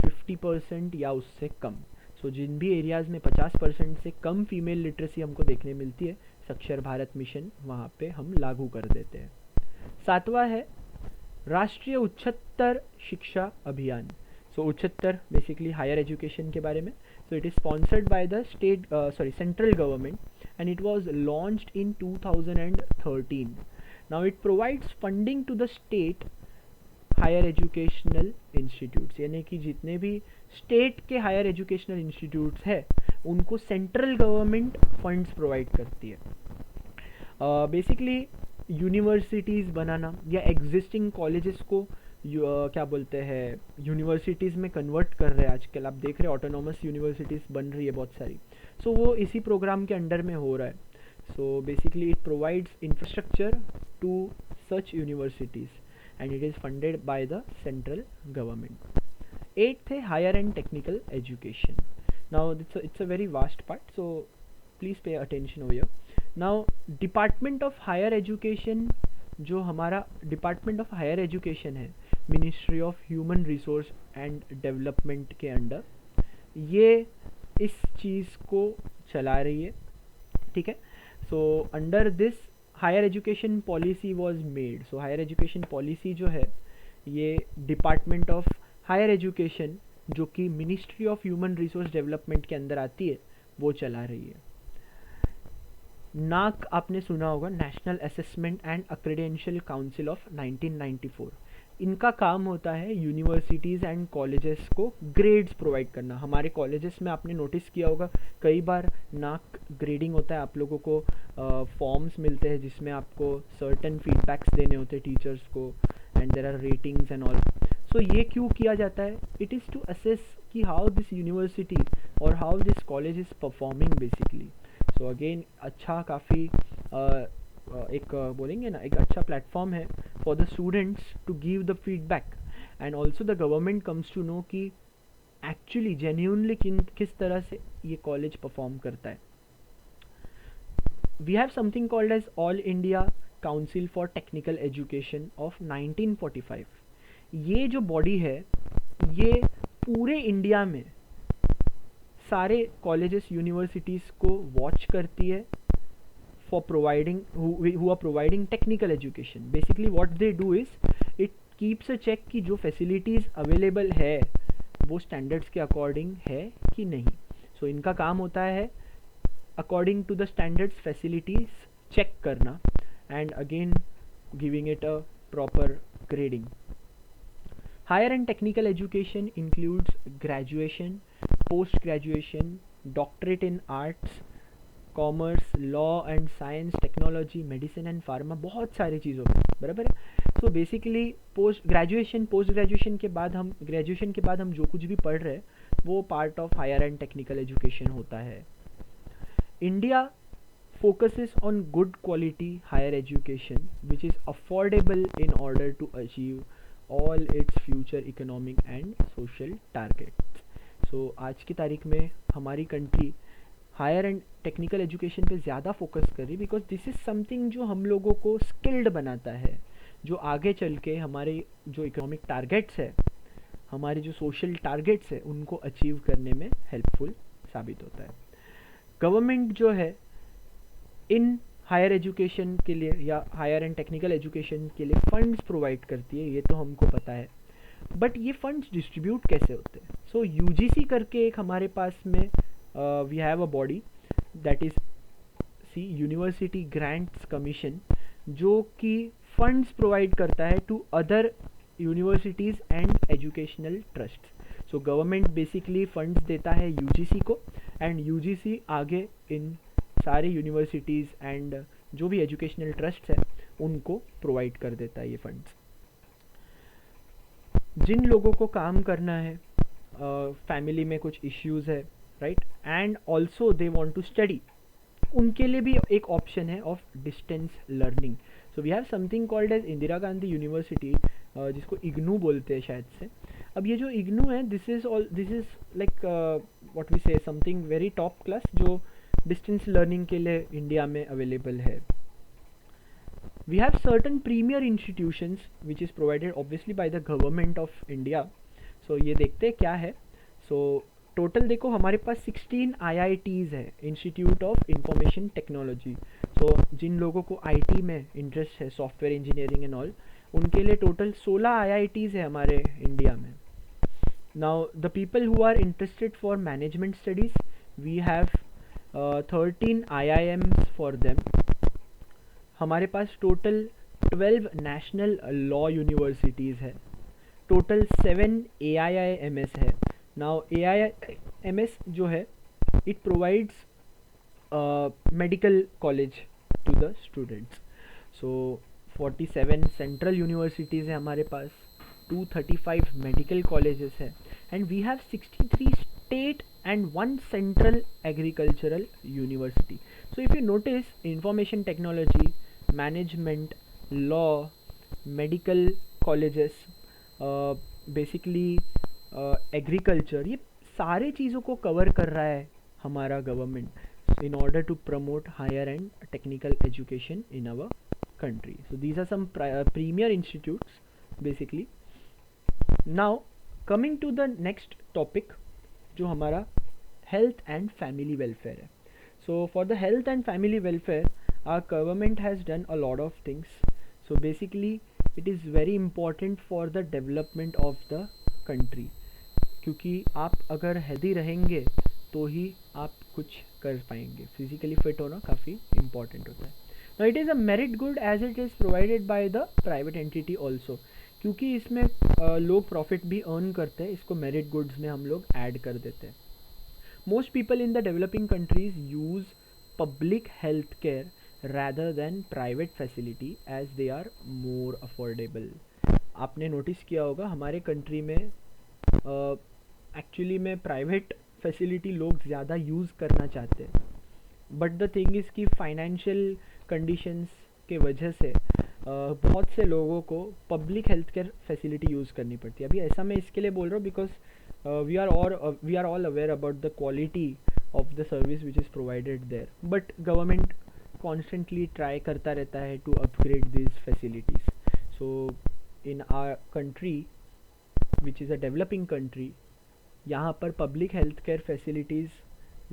50% या उससे कम। सो जिन भी एरियाज़ में 50% से कम फीमेल लिटरेसी हमको देखने मिलती है, साक्षर भारत मिशन वहाँ पे हम लागू कर देते हैं। सातवां है राष्ट्रीय उच्चतर शिक्षा अभियान। सो उच्चतर बेसिकली हायर एजुकेशन के बारे में। सो it is sponsored by the central government and it was launched in 2013. Now it provides funding to the state higher educational institutes, यानी कि जितने भी स्टेट के हायर एजुकेशनल इंस्टीट्यूट्स है उनको सेंट्रल गवर्नमेंट फंड्स प्रोवाइड करती है। बेसिकली यूनिवर्सिटीज़ बनाना या एग्जिस्टिंग कॉलेजेस को क्या बोलते हैं यूनिवर्सिटीज़ में कन्वर्ट कर रहे हैं। आजकल आप देख रहे हैं ऑटोनॉमस यूनिवर्सिटीज़ बन रही है बहुत सारी। सो वो इसी प्रोग्राम के अंडर में हो रहा है। So basically it provides infrastructure to such universities and it is funded by the central government. 8th है higher and technical education. Now it's a very vast part, so please pay attention over here. Now department of higher education, जो हमारा department of higher education है ministry of human resource and development के under, ये इस चीज़ को चला रही है, ठीक है। So under this higher education policy was made. So higher education policy जो है ये डिपार्टमेंट ऑफ हायर एजुकेशन जो कि ministry of human resource development के अंदर आती है वो चला रही है। नाक आपने सुना होगा, national assessment and accreditation council of 1994। इनका काम होता है यूनिवर्सिटीज़ एंड कॉलेजेस को ग्रेड्स प्रोवाइड करना। हमारे कॉलेजेस में आपने नोटिस किया होगा कई बार नाक ग्रेडिंग होता है, आप लोगों को फॉर्म्स मिलते हैं जिसमें आपको सर्टन फीडबैक्स देने होते हैं टीचर्स को, and there are ratings and all. So ये क्यों किया जाता है? इट इज़ टू असेस कि हाउ दिस यूनिवर्सिटी और how this college is performing basically. So again अच्छा काफ़ी एक बोलेंगे ना, एक अच्छा प्लेटफॉर्म है for the students to give the feedback, and also the government comes to know कि एक्चुअली जेन्यूनली किस तरह से ये कॉलेज परफॉर्म करता है। We have something called as all India council for technical education of 1945। ये जो बॉडी है ये पूरे इंडिया में सारे कॉलेजेस यूनिवर्सिटीज़ को वॉच करती है for providing who are providing technical education. Basically what they do is it keeps a check कि जो facilities available है वो standards के according है कि नहीं। So इनका काम होता है according to the standards facilities check करना and again giving it a proper grading. Higher and technical education includes graduation, post graduation, doctorate in arts, commerce, law and science, technology, medicine and pharma, बहुत सारी चीज़ों में, बराबर है। So basically post graduation के बाद हम जो कुछ भी पढ़ रहे हैं वो part of higher and technical education होता है। India focuses on good quality higher education which is affordable in order to achieve all its future economic and social targets. So आज की तारीख में हमारी country higher and technical education पे ज़्यादा focus कर रही, बिकॉज दिस इज़ समथिंग जो हम लोगों को स्किल्ड बनाता है, जो आगे चल के हमारे जो इकोनॉमिक टारगेट्स है, हमारे जो सोशल टारगेट्स है उनको अचीव करने में हेल्पफुल साबित होता है। गवर्नमेंट जो है इन हायर एजुकेशन के लिए या हायर एंड टेक्निकल एजुकेशन के लिए फंड्स प्रोवाइड करती है, ये तो हमको पता है, बट ये फंड्स डिस्ट्रीब्यूट कैसे होते हैं? सो यूजीसी करके एक हमारे पास में we have a body that is university grants commission, जो कि फंड्स प्रोवाइड करता है to other universities and educational trust. So government basically funds देता है यूजीसी को, एंड यूजीसी आगे इन सारे यूनिवर्सिटीज़ एंड जो भी एजुकेशनल ट्रस्ट है उनको प्रोवाइड कर देता है ये फंड्स। जिन लोगों को काम करना है, फैमिली में कुछ इश्यूज़ है, right, and also they want to study, उनके लिए भी एक ऑप्शन है of distance learning. So we have something called as Indira Gandhi university, जिसको इग्नू बोलते हैं शायद से। अब ये जो इग्नू है, this is like what we say something very top class, जो डिस्टेंस लर्निंग के लिए इंडिया में अवेलेबल है। We have certain premier institutions which is provided obviously by the government of India. So ये देखते हैं क्या है। सो टोटल देखो हमारे पास 16 IITs है, institute of information technology. So जिन लोगों को IT में इंटरेस्ट है, सॉफ्टवेयर इंजीनियरिंग एंड ऑल, उनके लिए टोटल 16 IITs है हमारे इंडिया में। Now the people who are interested for management studies, we have 13 IIMs for them. हमारे पास टोटल 12 नेशनल लॉ यूनिवर्सिटीज़ है, टोटल 7 AIIMS है। नाउ AIMS जो है it provides medical college to the students. So 47 central universities है हमारे पास, 235 medical colleges है, and we have 63 state and 1 central agricultural university. So if you notice, information technology, management, law, medical colleges, basically agriculture, ये सारे चीज़ों को cover कर रहा है हमारा government in order to promote higher and technical education in our country. So these are some premier institutes basically. Now coming to the next topic जो हमारा health and family welfare है. So for the health and family welfare our government has done a lot of things. So basically it is very important for the development of the country, क्योंकि आप अगर healthy रहेंगे तो ही आप कुछ कर पाएंगे। फिजिकली फिट होना काफ़ी इम्पॉर्टेंट होता है। Now it is a merit good as it is provided by the private entity also, क्योंकि इसमें लोग प्रॉफिट भी अर्न करते हैं, इसको मेरिट गुड्स में हम लोग ऐड कर देते हैं. Most people in the developing countries use public health care rather than private facility as they are more affordable. आपने नोटिस किया होगा हमारे कंट्री में एक्चुअली में प्राइवेट फैसिलिटी लोग ज़्यादा यूज़ करना चाहते हैं, बट द थिंग इज़ कि फाइनेंशियल कंडीशंस के वजह से बहुत से लोगों को public health care facility use करनी पड़ती है. अभी ऐसा मैं इसके लिए बोल रहा हूँ because we are all aware about the quality of the service which is provided there, but government constantly try करता रहता है to upgrade this facilities. So in our country which is a developing country, यहाँ पर public health care facilities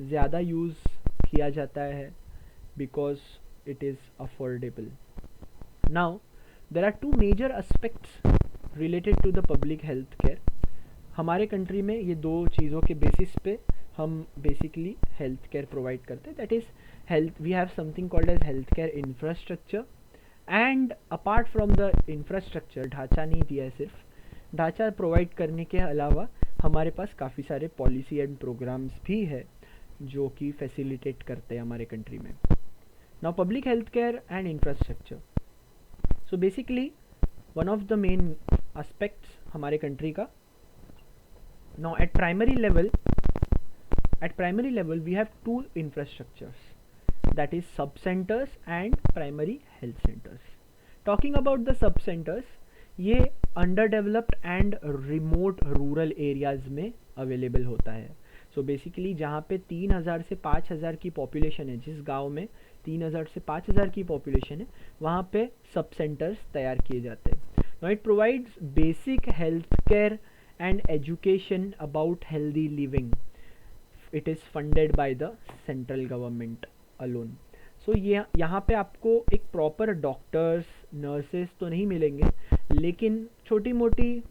ज़्यादा use किया जाता है because it is affordable. Now there are two major aspects related to the public health care. हमारे country में ये दो चीज़ों के बेसिस पे हम बेसिकली हेल्थ केयर प्रोवाइड करते हैं. That is health, we have something called as health care infrastructure, and apart from the infrastructure, ढांचा नहीं दिया है, सिर्फ ढांचा प्रोवाइड करने के अलावा हमारे पास काफ़ी सारे पॉलिसी एंड प्रोग्राम्स भी है जो कि फैसिलिटेट करते हैं हमारे कंट्री में. Now public health care and infrastructure, so basically one of the main aspects हमारे कंट्री का. Now at primary level we have two infrastructures, that is sub centers and primary health centers. Talking about the sub centers, ये underdeveloped and remote rural areas में available होता है. So basically जहाँ पे 3000 से 5000 की population है, जिस गांव में 3000 से 5000 की population है, वहाँ पे sub centers तैयार किए जाते हैं. Now it provides basic health care and education about healthy living. It is funded by the central government alone. So ये यहाँ पे आपको एक प्रॉपर डॉक्टर्स नर्सेस तो नहीं मिलेंगे, लेकिन छोटी मोटी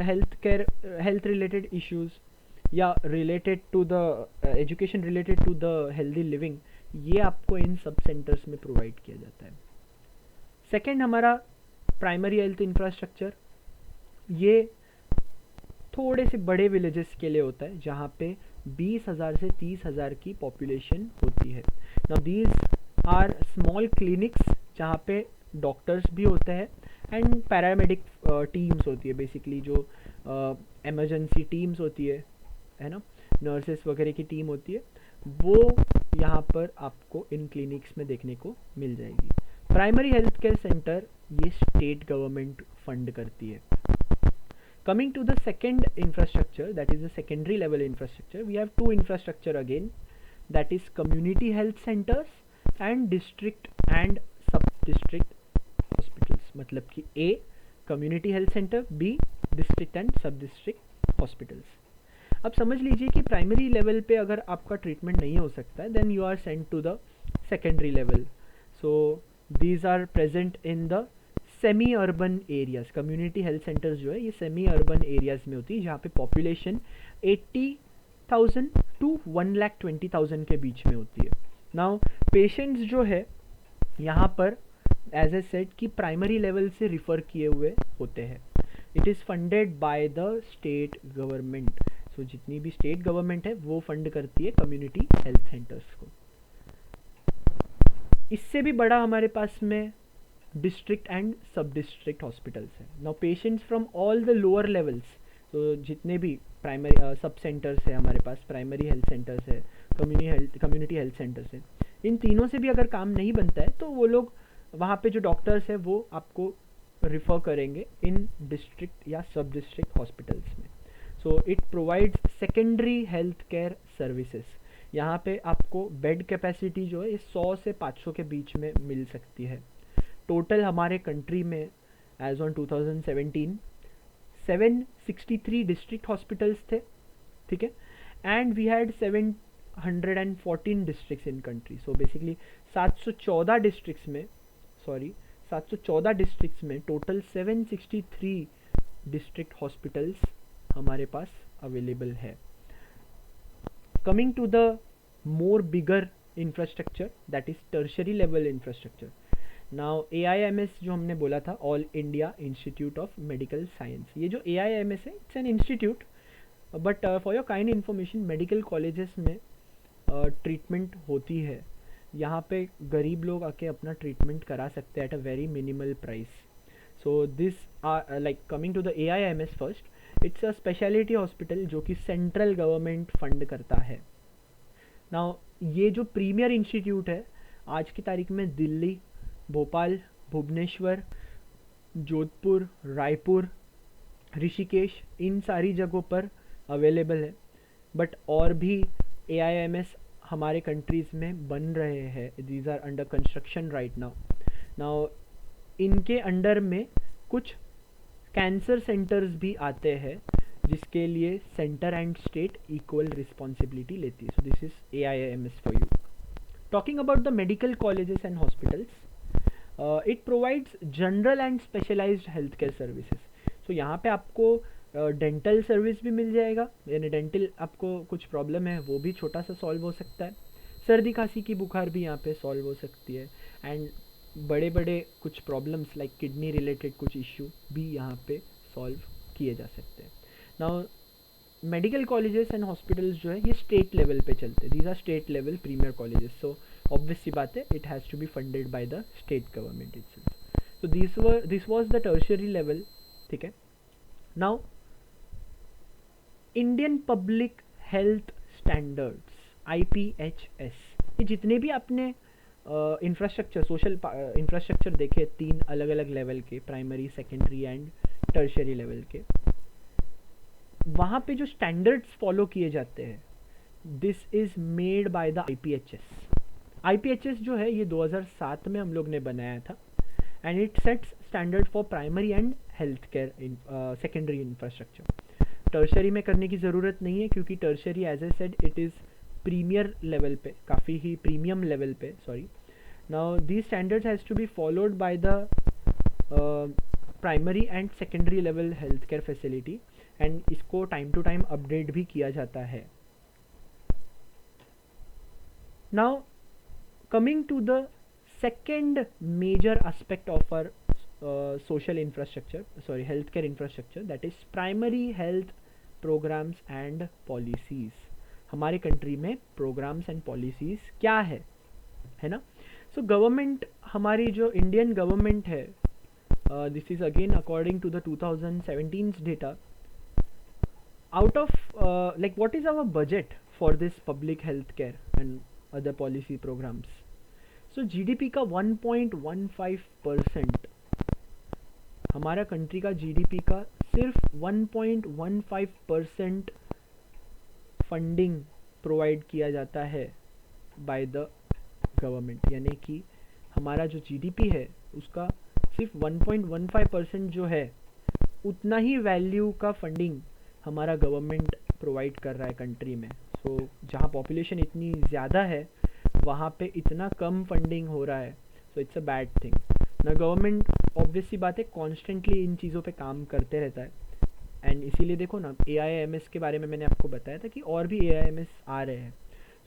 हेल्थ रिलेटेड इश्यूज़ या related to the education related to the healthy living, ये आपको इन सब सेंटर्स में प्रोवाइड किया जाता है. सेकेंड हमारा प्राइमरी हेल्थ इंफ्रास्ट्रक्चर, ये थोड़े से बड़े विलेजेस के लिए होता है जहाँ पे 20,000 से 30,000 की पॉपुलेशन होती है. Now these are small clinics जहाँ पे डॉक्टर्स भी होते हैं एंड पैरामेडिक टीम्स होती है, बेसिकली जो एमरजेंसी टीम्स होती है ना, नर्सेस वगैरह की टीम होती है, वो यहाँ पर आपको इन क्लिनिक्स में देखने को मिल जाएगी. प्राइमरी हेल्थ केयर सेंटर ये स्टेट गवर्नमेंट फंड करती है. Coming to the second infrastructure, that is the secondary level infrastructure, we have two infrastructure again, that is community health centers and district and sub-district hospitals. मतलब कि A community health center, B district and sub-district hospitals. अब समझ लीजिए कि primary level पे अगर आपका treatment नहीं हो सकता है, then you are sent to the secondary level. So these are present in the semi urban areas. Community health centres जो है ये सेमी अर्बन एरियाज़ में होती है जहाँ पे पॉपुलेशन 80,000 टू 1,20,000 के बीच में होती है. नाउ पेशेंट्स जो है यहाँ पर एज ए सेड कि प्राइमरी लेवल से रिफ़र किए हुए होते हैं. It is funded by the state government. So जितनी भी स्टेट गवर्नमेंट है वो फंड करती है कम्युनिटी हेल्थ सेंटर्स को. इससे भी बड़ा हमारे पास में डिस्ट्रिक्ट एंड सब डिस्ट्रिक्ट हॉस्पिटल्स हैं. Now patients from all the lower levels, तो जितने भी प्राइमरी सब सेंटर्स है हमारे पास, प्राइमरी हेल्थ सेंटर्स है, कम्युनिटी हेल्थ सेंटर्स है, इन तीनों से भी अगर काम नहीं बनता है तो वो लोग वहाँ पे जो डॉक्टर्स है वो आपको रिफ़र करेंगे इन डिस्ट्रिक्ट या सब डिस्ट्रिक्ट हॉस्पिटल्स में. So it provides secondary health care services. यहाँ पे आपको बेड कैपेसिटी जो है 100 से 500 के बीच में मिल सकती है. टोटल हमारे कंट्री में एज ऑन 2017 763 डिस्ट्रिक्ट हॉस्पिटल्स थे, ठीक है, and we had 714 districts in country. So basically 714 districts में टोटल 763 डिस्ट्रिक्ट हॉस्पिटल्स हमारे पास अवेलेबल है. Coming to the more bigger infrastructure, that is tertiary level infrastructure. नाउ AIMS जो हमने बोला था, all India institute of medical science, ये जो AIMS है it's an institute, but for your kind information medical colleges में ट्रीटमेंट होती है। यहाँ पे गरीब लोग आके अपना ट्रीटमेंट करा सकते हैं at a very minimal price. So this like coming to the AIMS first, it's a speciality hospital जो कि सेंट्रल गवर्नमेंट फंड करता है। नाउ ये जो प्रीमियर इंस्टीट्यूट है आज की तारीख में दिल्ली, भोपाल, भुवनेश्वर, जोधपुर, रायपुर, ऋषिकेश, इन सारी जगहों पर अवेलेबल है। बट और भी AIMS हमारे कंट्रीज़ में बन रहे हैं, these are under construction right now. Now इनके अंडर में कुछ कैंसर सेंटर्स भी आते हैं जिसके लिए centre and state equal responsibility लेती है। So this is AIMS for you. Talking about the medical colleges and hospitals, it provides general and specialised health care services. So यहाँ पे आपको डेंटल सर्विस भी मिल जाएगा, यानी डेंटल आपको कुछ प्रॉब्लम है वो भी छोटा सा सॉल्व हो सकता है। सर्दी खांसी की बुखार भी यहाँ पे सॉल्व हो सकती है। एंड बड़े बड़े कुछ प्रॉब्लम्स लाइक किडनी रिलेटेड कुछ इश्यू भी यहाँ पे सॉल्व किए जा सकते हैं। Now medical colleges and hospitals जो है ये स्टेट लेवल पे चलते हैं, these are state level premier colleges. So obvious सी बात है, it has to be funded by the state government itself. So this was the tertiary level, ठीक है। Now Indian public health standards IPHS, ये जितने भी आपने इंफ्रास्ट्रक्चर सोशल इंफ्रास्ट्रक्चर देखे 3 अलग अलग लेवल के, primary, secondary and tertiary level के, वहाँ पे जो स्टैंडर्ड्स फॉलो किए जाते हैं this is made by the IPHS जो है ये 2007 में हम लोग ने बनाया था। And it sets standard for primary and health care secondary infrastructure. Tertiary में करने की ज़रूरत नहीं है क्योंकि tertiary as A said it is premier level पे, काफ़ी ही प्रीमियम लेवल पे, sorry. Now these standards has to be followed by the primary and secondary level health care facility, एंड इसको टाइम टू टाइम अपडेट भी किया जाता है। नाउ कमिंग टू द second major aspect of our social infrastructure, sorry, healthcare infrastructure, that is primary health programs and policies। हमारे कंट्री में प्रोग्राम्स एंड पॉलिसीज क्या है ना। सो गवर्नमेंट, हमारी जो इंडियन गवर्नमेंट है, this is again according to the 2017 data, out of like what is our budget for this public health care and other policy programs. So GDP का 1.15%, हमारा country का GDP का सिर्फ 1.15% फंडिंग प्रोवाइड किया जाता है bye the government, यानी कि हमारा जो GDP है उसका सिर्फ 1.15% जो है उतना ही वैल्यू का फंडिंग हमारा गवर्नमेंट प्रोवाइड कर रहा है कंट्री में। सो जहाँ पॉपुलेशन इतनी ज़्यादा है वहाँ पे इतना कम फंडिंग हो रहा है, सो इट्स अ बैड थिंग ना। गवर्नमेंट ऑब्वियस सी बात है कॉन्स्टेंटली इन चीज़ों पे काम करते रहता है, एंड इसीलिए देखो ना AIMS के बारे में मैंने आपको बताया था कि और भी AIMS आ रहे हैं।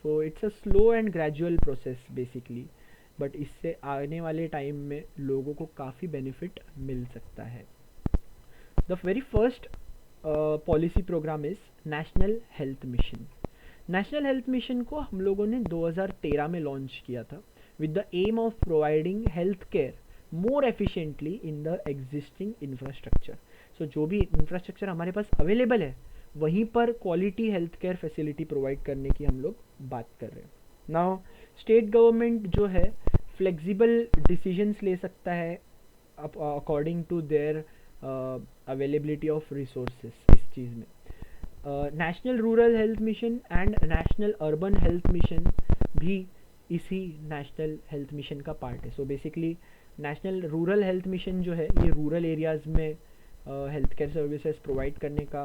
सो it's a slow and gradual process basically, but इससे आने वाले टाइम में लोगों को काफ़ी बेनिफिट मिल सकता है। The very first policy programme is national health mission. National health mission को हम लोगों ने 2013 में लॉन्च किया था with the aim of providing health care more efficiently in the existing infrastructure. So जो भी इंफ्रास्ट्रक्चर हमारे पास अवेलेबल है वहीं पर quality health care facility provide करने की हम लोग बात कर रहे हैं। नाउ स्टेट गवर्नमेंट जो है फ्लेक्सिबल डिसीजंस ले सकता है according to their availability of resources इस चीज़ में। National rural health mission and national urban health mission भी इसी नेशनल हेल्थ मिशन का पार्ट है। So basically national rural health mission जो है ये रूरल एरियाज़ में हेल्थ केयर सर्विसेज प्रोवाइड करने का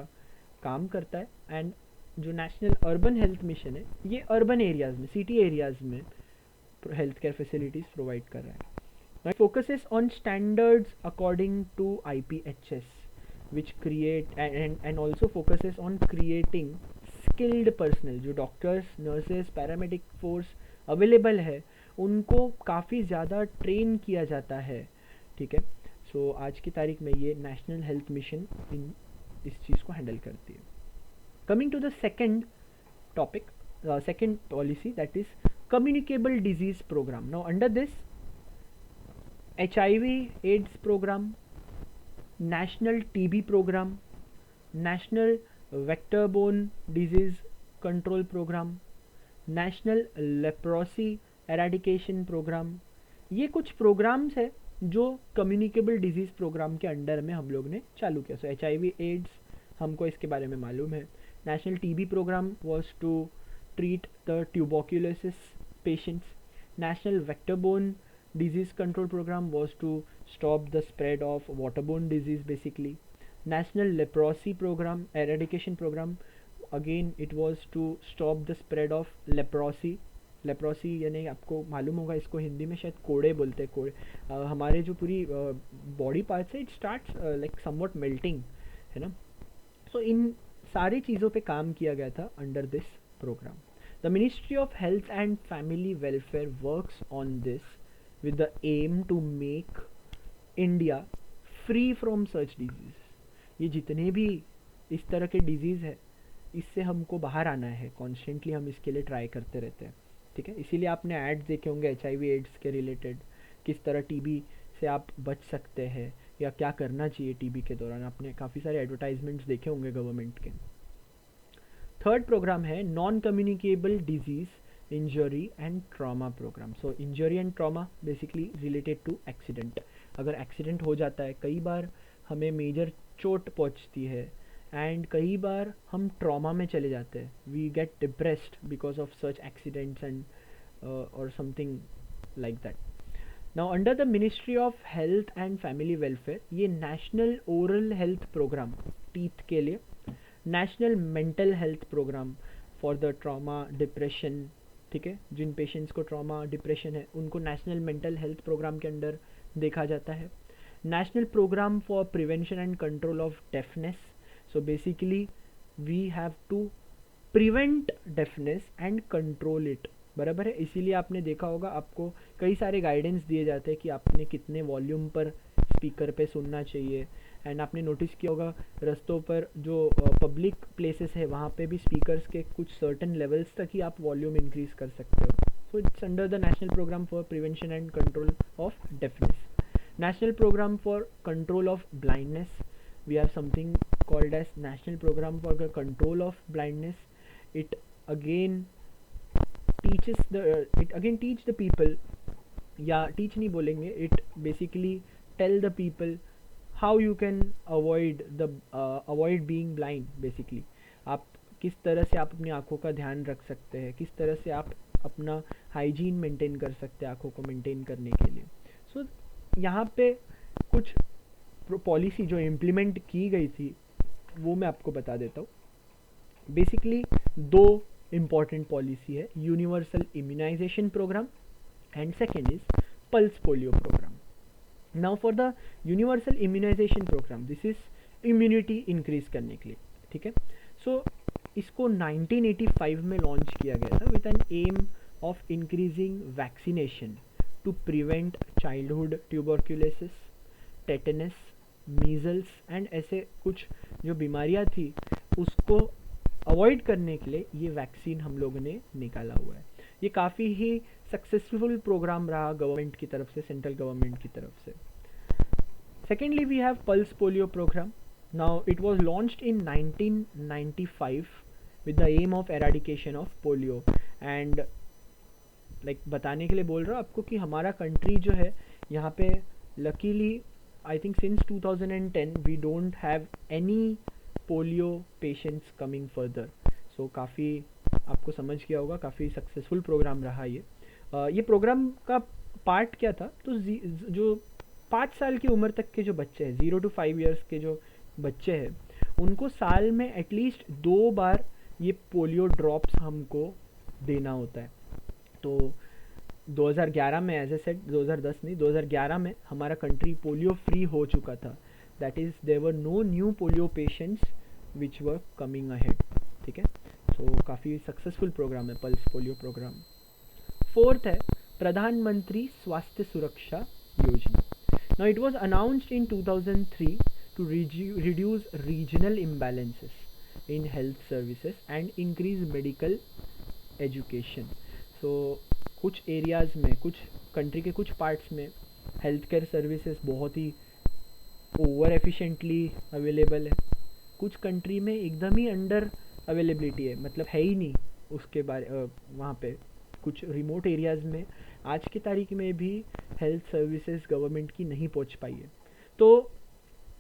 काम करता है, एंड जो नेशनल अर्बन हेल्थ मिशन है ये अर्बन एरियाज़ में, सिटी एरियाज़ में हेल्थ केयर फैसिलिटीज़ प्रोवाइड कर रहा है। It focuses on standards according to IPHS, which create and also focuses on creating skilled personnel, जो doctors, nurses, paramedic force available है उनको काफ़ी ज़्यादा ट्रेन किया जाता है, ठीक है। सो आज की तारीख में ये नेशनल हेल्थ मिशन इस चीज़ को हैंडल करती है। Coming to the second topic, second policy, that is communicable disease program. Now under this, HIV AIDS program, national TB program, national vector-borne disease control program, national leprosy eradication program, ये कुछ programmes है जो communicable disease programme के under में हम लोग ने चालू किया। सो HIV AIDS हमको इसके बारे में मालूम है। National TB program was to treat the tuberculosis patients. National vector-borne disease control program was to stop the spread of waterborne disease basically. National leprosy program, eradication program, again it was to stop the spread of leprosy. Leprosy यानी आपको मालूम होगा इसको हिंदी में शायद कोड़े बोलते हैं। कोड़े हमारे जो पूरी बॉडी पार्ट्स है, it starts like somewhat melting, है ना। सो इन सारी चीज़ों पे काम किया गया था under this program. The ministry of health and family welfare works on this with the aim to make India free from such disease. ये जितने भी इस तरह के डिजीज़ है, इससे हमको बाहर आना है, कॉन्स्टेंटली हम इसके लिए ट्राई करते रहते हैं, ठीक है। इसीलिए आपने एड्स देखे होंगे HIV AIDS के रिलेटेड, किस तरह TB से आप बच सकते हैं या क्या करना चाहिए TB के दौरान। आपने काफ़ी सारे एडवर्टाइजमेंट्स देखे होंगे गवर्नमेंट के। थर्ड प्रोग्राम है non communicable disease injury and trauma program. So injury and trauma basically related to accident. अगर एक्सीडेंट हो जाता है, कई बार हमें मेजर चोट पहुंचती है एंड कई बार हम ट्रॉमा में चले जाते हैं, we get depressed because of such accidents and और something like that. Now under the ministry of health and family welfare ये national oral health programme teeth के लिए, national mental health programme for the trauma depression, ठीक है, जिन patients को trauma depression है उनको नेशनल मेंटल हेल्थ प्रोग्राम के अंडर देखा जाता है। National programme for prevention and control of deafness. So basically we have to prevent deafness and control it, बराबर है। इसीलिए आपने देखा होगा, आपको कई सारे गाइडेंस दिए जाते हैं कि आपने कितने वॉल्यूम पर स्पीकर पे सुनना चाहिए। एंड आपने नोटिस किया होगा रस्तों पर जो पब्लिक प्लेसेस है वहाँ पे भी स्पीकर्स के कुछ सर्टन लेवल्स तक ही आप वॉल्यूम इंक्रीज कर सकते हो। So it's under the national programme for prevention and control of deafness. National programme for control of blindness, we have something called as National Program for the Control of Blindness. It again teach the people, या teach नहीं बोलेंगे, it basically tell the people how you can avoid being blind basically। आप किस तरह से आप अपनी आँखों का ध्यान रख सकते हैं, किस तरह से आप अपना हाइजीन मेंटेन कर सकते हैं आँखों को मेंटेन करने के लिए। सो यहाँ पे कुछ पॉलिसी जो इम्प्लीमेंट की गई थी वो मैं आपको बता देता हूँ। बेसिकली दो इम्पॉर्टेंट पॉलिसी है, universal immunization program and second is pulse polio program. Now for the universal immunization program, this is immunity increase करने के लिए, ठीक है। सो इसको 1985 में लॉन्च किया गया था with an aim of increasing vaccination to prevent childhood tuberculosis, tetanus, measles and ऐसे कुछ जो बीमारियां थी उसको अवॉइड करने के लिए ये वैक्सीन हम लोगों ने निकाला हुआ है। ये काफ़ी ही सक्सेसफुल प्रोग्राम रहा गवर्नमेंट की तरफ से, सेंट्रल गवर्नमेंट की तरफ से। Secondly we have pulse polio program. Now it was launched in 1995 with the aim of eradication of polio. And like बताने के लिए बोल रहा हूँ आपको कि हमारा कंट्री जो है यहाँ पे luckily I think since 2010 we don't have any polio patients coming further. So काफ़ी आपको समझ गया होगा, काफ़ी सक्सेसफुल प्रोग्राम रहा ये। ये प्रोग्राम का पार्ट क्या था, तो जो 5 साल की उम्र तक के जो बच्चे हैं, 0 to 5 years के जो बच्चे हैं, उनको साल में एटलीस्ट 2 बार ये पोलियो ड्रॉप्स हमको देना होता है। तो 2011 में, एज ए सेड 2010 नहीं, 2011 में हमारा कंट्री पोलियो फ्री हो चुका था। That is there were no new polio patients which were coming ahead, ठीक है। सो काफ़ी सक्सेसफुल प्रोग्राम है पल्स पोलियो प्रोग्राम। फोर्थ है प्रधानमंत्री स्वास्थ्य सुरक्षा योजना. Now it was announced in 2003 to reduce regional imbalances in health services and increase medical education. So कुछ एरियाज़ में, कुछ कंट्री के कुछ पार्ट्स में हेल्थ केयर सर्विसेज बहुत ही ओवर एफिशिएंटली अवेलेबल है, कुछ कंट्री में एकदम ही अंडर अवेलेबिलिटी है, मतलब है ही नहीं उसके बारे वहाँ पे कुछ रिमोट एरियाज़ में आज की तारीख में भी हेल्थ सर्विसेज गवर्नमेंट की नहीं पहुँच पाई है. तो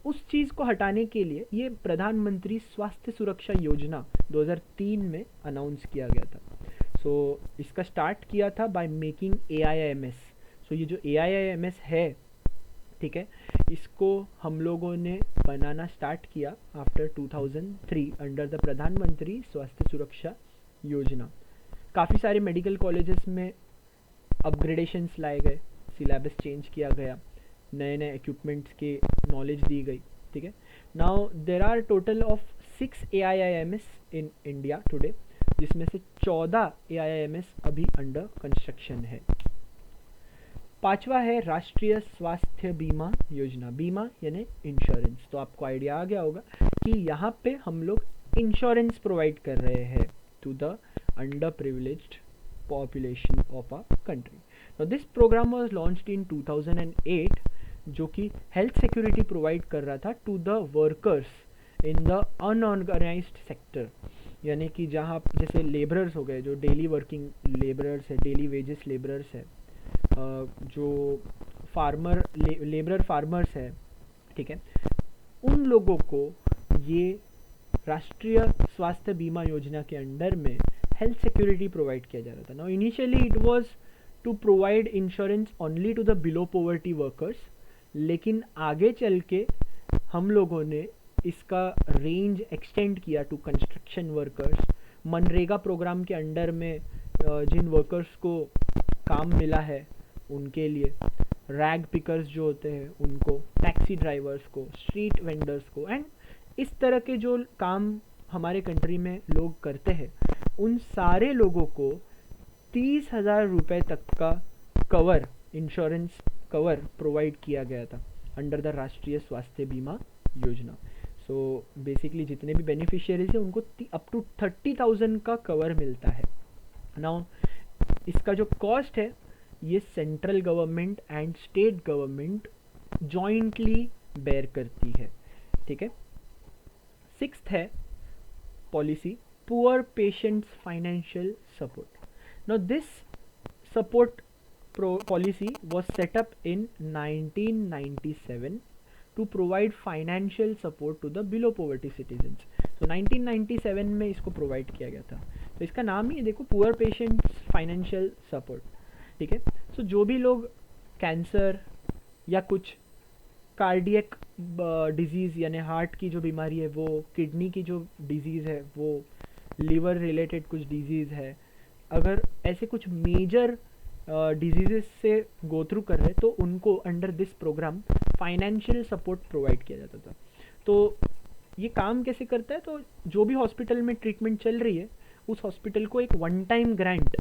उस चीज़ को हटाने के लिए ये प्रधानमंत्री स्वास्थ्य सुरक्षा योजना 2003 में अनाउंस किया गया था. सो इसका स्टार्ट किया था बाय मेकिंग AIIMS. सो ये जो AIIMS है, ठीक है, इसको हम लोगों ने बनाना स्टार्ट किया आफ्टर 2003 अंडर द प्रधानमंत्री स्वास्थ्य सुरक्षा योजना. काफ़ी सारे मेडिकल कॉलेजेस में अपग्रेडेशंस लाए गए, सिलेबस चेंज किया गया, नए नए इक्विपमेंट्स के नॉलेज दी गई, ठीक है. Now there are total of 6 AIIMS in India today, जिसमें से 14 AIIMS अभी अंडर कंस्ट्रक्शन है. पांचवा है राष्ट्रीय स्वास्थ्य बीमा योजना. बीमा यानी इंश्योरेंस. तो आपको आइडिया आ गया होगा कि यहाँ पे हम लोग इंश्योरेंस प्रोवाइड कर रहे हैं to the underprivileged population of our country. Now this program was launched in 2008, जो कि हेल्थ सिक्योरिटी प्रोवाइड कर रहा था to the workers in the unorganized sector. यानी कि जहाँ जैसे लेबरर्स हो गए, जो डेली वर्किंग लेबरर्स है, डेली वेजेस लेबरर्स है, जो फार्मर लेबरर फार्मर्स है, ठीक है, उन लोगों को ये राष्ट्रीय स्वास्थ्य बीमा योजना के अंडर में हेल्थ सिक्योरिटी प्रोवाइड किया जा रहा था. Now initially it was to provide insurance only to the below poverty workers, लेकिन आगे चल के हम लोगों ने इसका रेंज एक्सटेंड किया to construction workers. MNREGA program के अंडर में जिन वर्कर्स को काम मिला है उनके लिए, रैग पिकर्स जो होते हैं उनको, टैक्सी ड्राइवर्स को, स्ट्रीट वेंडर्स को, एंड इस तरह के जो काम हमारे कंट्री में लोग करते हैं उन सारे लोगों को 30,000 रुपये तक का कवर, इंश्योरेंस कवर प्रोवाइड किया गया था अंडर द राष्ट्रीय स्वास्थ्य बीमा योजना. सो बेसिकली जितने भी बेनिफिशियरीज हैं उनको अप टू 30,000 का कवर मिलता है. नाउ इसका जो कॉस्ट है ये central government and state government jointly bear करती है, ठीक है. सिक्स्थ है policy poor patients financial support. Now this support policy was set up in 1997 to provide financial support to the below poverty citizens. So 1997 में इसको provide किया गया था. तो इसका नाम ही देखो, पुअर पेशेंट्स फाइनेंशियल सपोर्ट, ठीक है. सो जो भी लोग कैंसर या कुछ कार्डियक डिजीज़ यानी हार्ट की जो बीमारी है वो, किडनी की जो डिजीज़ है वो, लिवर रिलेटेड कुछ डिजीज़ है, अगर ऐसे कुछ मेजर डिजीज़ से गो थ्रू कर रहे तो उनको under this program financial support provide किया जाता था. तो ये काम कैसे करता है, तो जो भी हॉस्पिटल में ट्रीटमेंट चल रही है उस हॉस्पिटल को एक one time grant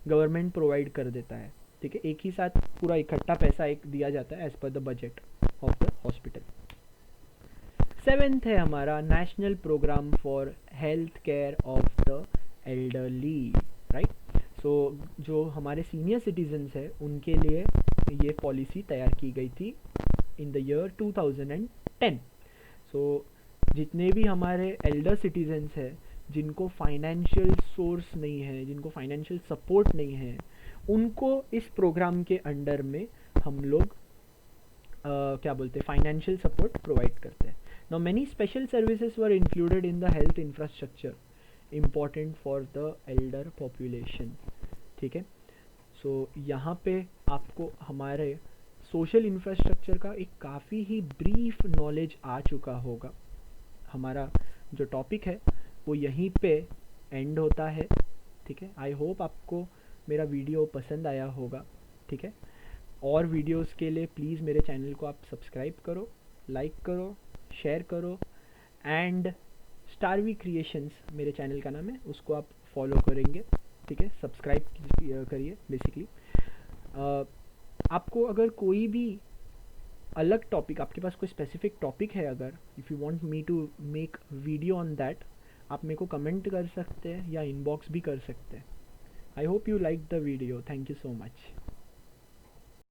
government provide कर देता है, ठीक है. एक ही साथ पूरा इकट्ठा पैसा एक दिया जाता है as per the budget of the hospital. Seventh है हमारा national programme for health care of the elderly, right. So जो हमारे सीनियर सिटीजन्स हैं उनके लिए ये पॉलिसी तैयार की गई थी इन द ईयर 2010. सो जितने भी हमारे एल्डर सिटीजन्स हैं जिनको फाइनेंशियल सोर्स नहीं है, जिनको फाइनेंशियल सपोर्ट नहीं है, उनको इस प्रोग्राम के अंडर में हम लोग क्या बोलते हैं, फाइनेंशियल सपोर्ट प्रोवाइड करते हैं. Now many special services were included in the health infrastructure important for the elder population, ठीक है. सो यहाँ पे आपको हमारे सोशल इंफ्रास्ट्रक्चर का एक काफ़ी ही ब्रीफ नॉलेज आ चुका होगा. हमारा जो टॉपिक है वो यहीं पे एंड होता है, ठीक है. आई होप आपको मेरा वीडियो पसंद आया होगा, ठीक है. और वीडियोस के लिए प्लीज़ मेरे चैनल को आप सब्सक्राइब करो, लाइक करो, शेयर करो, एंड स्टारवी क्रिएशंस मेरे चैनल का नाम है, उसको आप फॉलो करेंगे, ठीक है. सब्सक्राइब करिए बेसिकली. आपको अगर कोई भी अलग टॉपिक, आपके पास कोई स्पेसिफिक टॉपिक है, अगर if you want me to make video on that, आप मेरे को कमेंट कर सकते हैं या इनबॉक्स भी कर सकते हैं. I hope you like the video. Thank you so much.